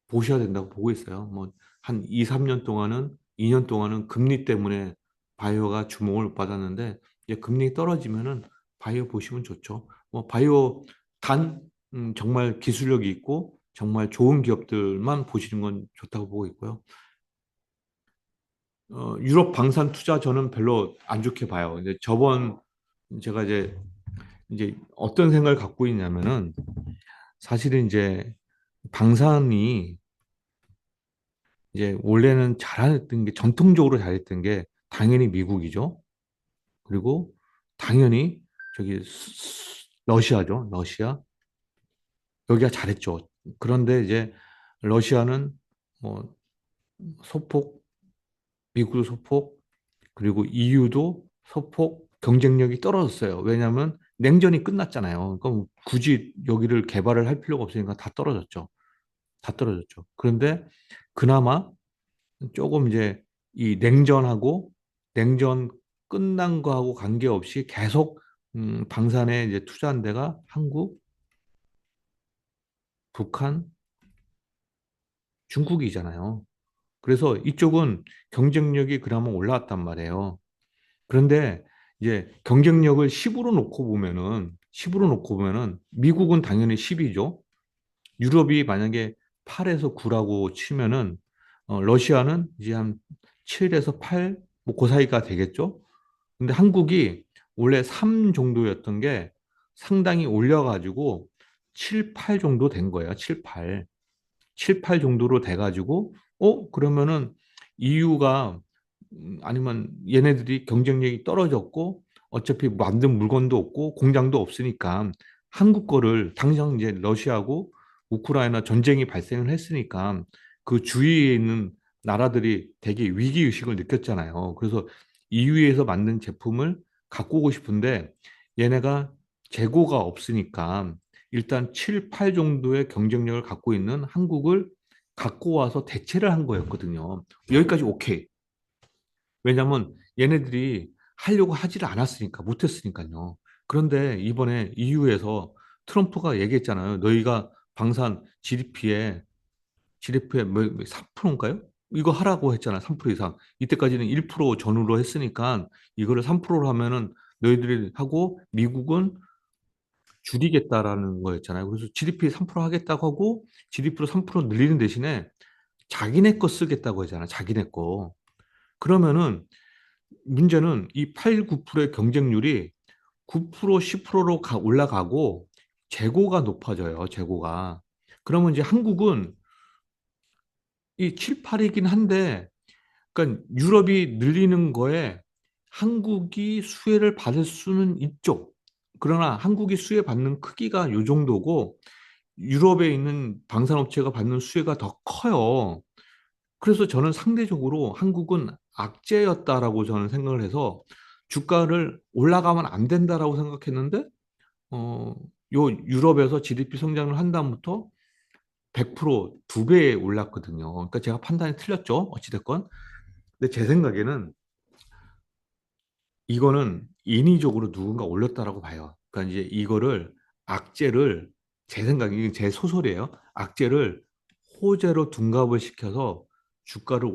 보셔야 된다고 보고 있어요. 뭐 한 2, 3년 동안은 2년 동안은 금리 때문에 바이오가 주목을 못 받았는데 이제 금리 떨어지면은 바이오 보시면 좋죠. 뭐 바이오 단 정말 기술력이 있고 정말 좋은 기업들만 보시는 건 좋다고 보고 있고요. 유럽 방산 투자 저는 별로 안 좋게 봐요. 이제 저번 제가 이제 어떤 생각을 갖고 있냐면은 사실은 이제 방산이 이제 원래는 잘했던 게 전통적으로 잘했던 게 당연히 미국이죠. 그리고 당연히 러시아죠. 러시아. 여기가 잘했죠. 그런데 이제 러시아는 뭐 소폭, 미국도 소폭, 그리고 EU도 소폭 경쟁력이 떨어졌어요. 왜냐하면 냉전이 끝났잖아요. 그럼 굳이 여기를 개발을 할 필요가 없으니까 다 떨어졌죠. 다 떨어졌죠. 그런데 그나마 조금 이제 이 냉전하고 냉전 끝난 거하고 관계없이 계속 방산에 이제 투자한 데가 한국, 북한, 중국이잖아요. 그래서 이쪽은 경쟁력이 그나마 올라왔단 말이에요. 그런데 이제 경쟁력을 10으로 놓고 보면은 10으로 놓고 보면은 미국은 당연히 10이죠. 유럽이 만약에 8에서 9라고 치면은 러시아는 이제 한 7에서 8, 뭐 그 사이가 되겠죠. 근데 한국이 원래 3 정도였던 게 상당히 올려가지고 7, 8 정도 된 거예요. 7, 8. 7, 8 정도로 돼가지고, 그러면은 EU가, 아니면 얘네들이 경쟁력이 떨어졌고, 어차피 만든 물건도 없고, 공장도 없으니까, 한국 거를, 당장 이제 러시아하고 우크라이나 전쟁이 발생을 했으니까, 그 주위에 있는 나라들이 되게 위기의식을 느꼈잖아요. 그래서 EU에서 만든 제품을 갖고 오고 싶은데 얘네가 재고가 없으니까 일단 7, 8 정도의 경쟁력을 갖고 있는 한국을 갖고 와서 대체를 한 거였거든요. 여기까지 오케이. 왜냐면 얘네들이 하려고 하지를 않았으니까, 못했으니까요. 그런데 이번에 EU에서 트럼프가 얘기했잖아요. 너희가 방산 GDP에 뭐 3%인가요? 이거 하라고 했잖아. 3% 이상. 이때까지는 1% 전후로 했으니까 이거를 3%로 하면은 너희들이 하고 미국은 줄이겠다라는 거였잖아요. 그래서 GDP 3% 하겠다고 하고 GDP로 3% 늘리는 대신에 자기네 거 쓰겠다고 하잖아. 자기네 거. 그러면은 문제는 이 8, 9%의 경쟁률이 9%, 10%로 올라가고 재고가 높아져요. 재고가. 그러면 이제 한국은 이 7, 8이긴 한데 그러니까 유럽이 늘리는 거에 한국이 수혜를 받을 수는 있죠. 그러나 한국이 수혜 받는 크기가 요 정도고 유럽에 있는 방산업체가 받는 수혜가 더 커요. 그래서 저는 상대적으로 한국은 악재였다라고 저는 생각을 해서 주가를 올라가면 안 된다라고 생각했는데 어, 요 유럽에서 GDP 성장을 한 다음부터 100% 두 배에 올랐거든요. 그러니까 제가 판단이 틀렸죠. 어찌됐건. 근데 제 생각에는 이거는 인위적으로 누군가 올렸다라고 봐요. 그러니까 이제 이거를 악재를 제 생각에 이게 제 소설이에요. 악재를 호재로 둔갑을 시켜서 주가를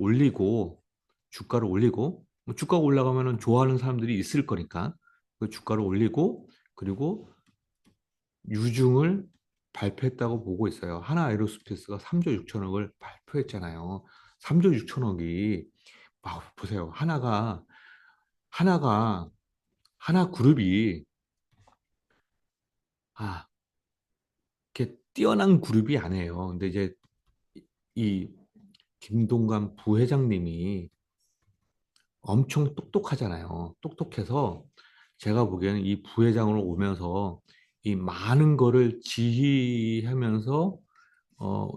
올리고 뭐 주가가 올라가면은 좋아하는 사람들이 있을 거니까 그 주가를 올리고 그리고 유증을 발표했다고 보고 있어요. 하나 에어로스페이스가 3조 6천억을 발표했잖아요. 3조 6천억이 보세요. 하나가 하나 그룹이 아, 이렇게 뛰어난 그룹이 아니에요. 근데 이제 이 김동관 부회장님이 엄청 똑똑하잖아요. 똑똑해서 제가 보기에는 이 부회장으로 오면서 이 많은 거를 지휘하면서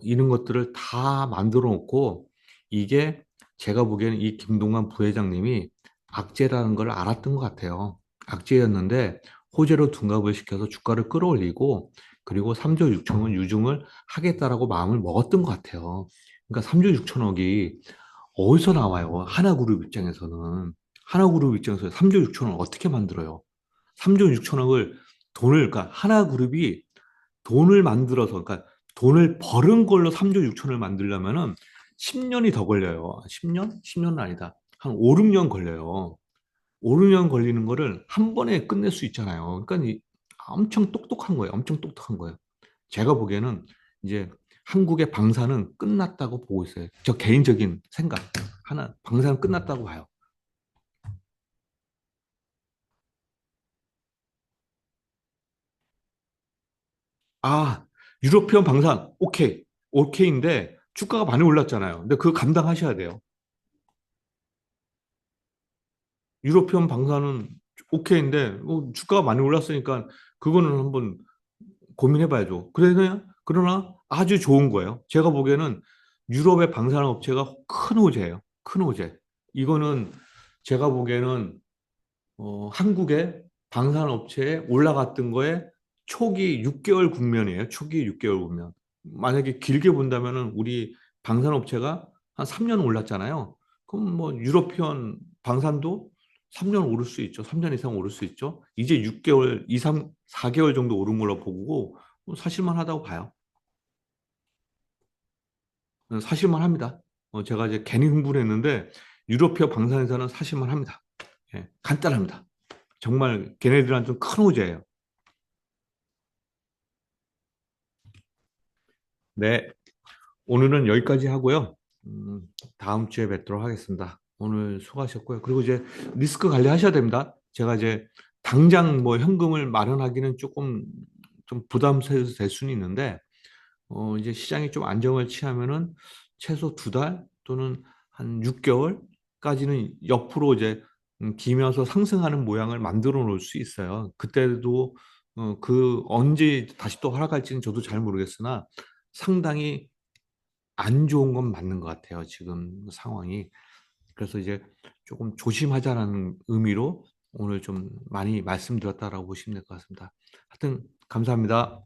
이런 것들을 다 만들어 놓고 이게 제가 보기에는 이 김동관 부회장님이 악재라는 걸 알았던 것 같아요. 악재였는데 호재로 둔갑을 시켜서 주가를 끌어올리고 그리고 3조 6천원 유증을 하겠다라고 마음을 먹었던 것 같아요. 그러니까 3조 6천억이 어디서 나와요? 하나그룹 입장에서는. 하나그룹 입장에서 3조 6천억 어떻게 만들어요? 3조 6천억을 그러니까 하나그룹이 돈을 만들어서, 그러니까 돈을 버는 걸로 3조 6천을 만들려면은 10년이 더 걸려요. 10년? 10년은 아니다. 한 5, 6년 걸려요. 5, 6년 걸리는 거를 한 번에 끝낼 수 있잖아요. 그러니까 엄청 똑똑한 거예요. 엄청 똑똑한 거예요. 제가 보기에는 이제 한국의 방사는 끝났다고 보고 있어요. 저 개인적인 생각. 방사는 끝났다고 봐요. 아, 유로피언 방산, 오케이. 오케이인데 주가가 많이 올랐잖아요. 근데 그거 감당하셔야 돼요. 유로피언 방사는 오케이인데 주가가 많이 올랐으니까 그거는 한번 고민해봐야죠. 그러나 아주 좋은 거예요. 제가 보기에는 유럽의 방사능 업체가 큰 호재예요. 큰 호재. 이거는 제가 보기에는 한국의 방사능 업체에 올라갔던 거에 초기 6개월 국면이에요. 초기 6개월 국면. 만약에 길게 본다면은 우리 방사능 업체가 한 3년 올랐잖아요. 그럼 뭐 유러피언 방산도 3년 오를 수 있죠. 3년 이상 오를 수 있죠. 이제 6개월, 2, 3, 4개월 정도 오른 걸로 보고 사실만 하다고 봐요. 사실만 합니다. 제가 이제 괜히 흥분했는데 유러피아 방산회사는 사실만 합니다. 예, 간단합니다. 정말 걔네들한테는 큰 호재예요. 네, 오늘은 여기까지 하고요. 다음 주에 뵙도록 하겠습니다. 오늘 수고하셨고요. 그리고 이제 리스크 관리하셔야 됩니다. 제가 이제 당장 뭐 현금을 마련하기는 조금 좀 부담스러울 수는 있는데 이제 시장이 좀 안정을 취하면은 최소 2달 또는 한 6개월까지는 옆으로 이제 기면서 상승하는 모양을 만들어 놓을 수 있어요. 그때도 그 언제 다시 또 하락할지는 저도 잘 모르겠으나 상당히 안 좋은 건 맞는 것 같아요. 지금 상황이. 그래서 이제 조금 조심하자는 의미로 오늘 좀 많이 말씀드렸다라고 보시면 될 것 같습니다. 하여튼 감사합니다.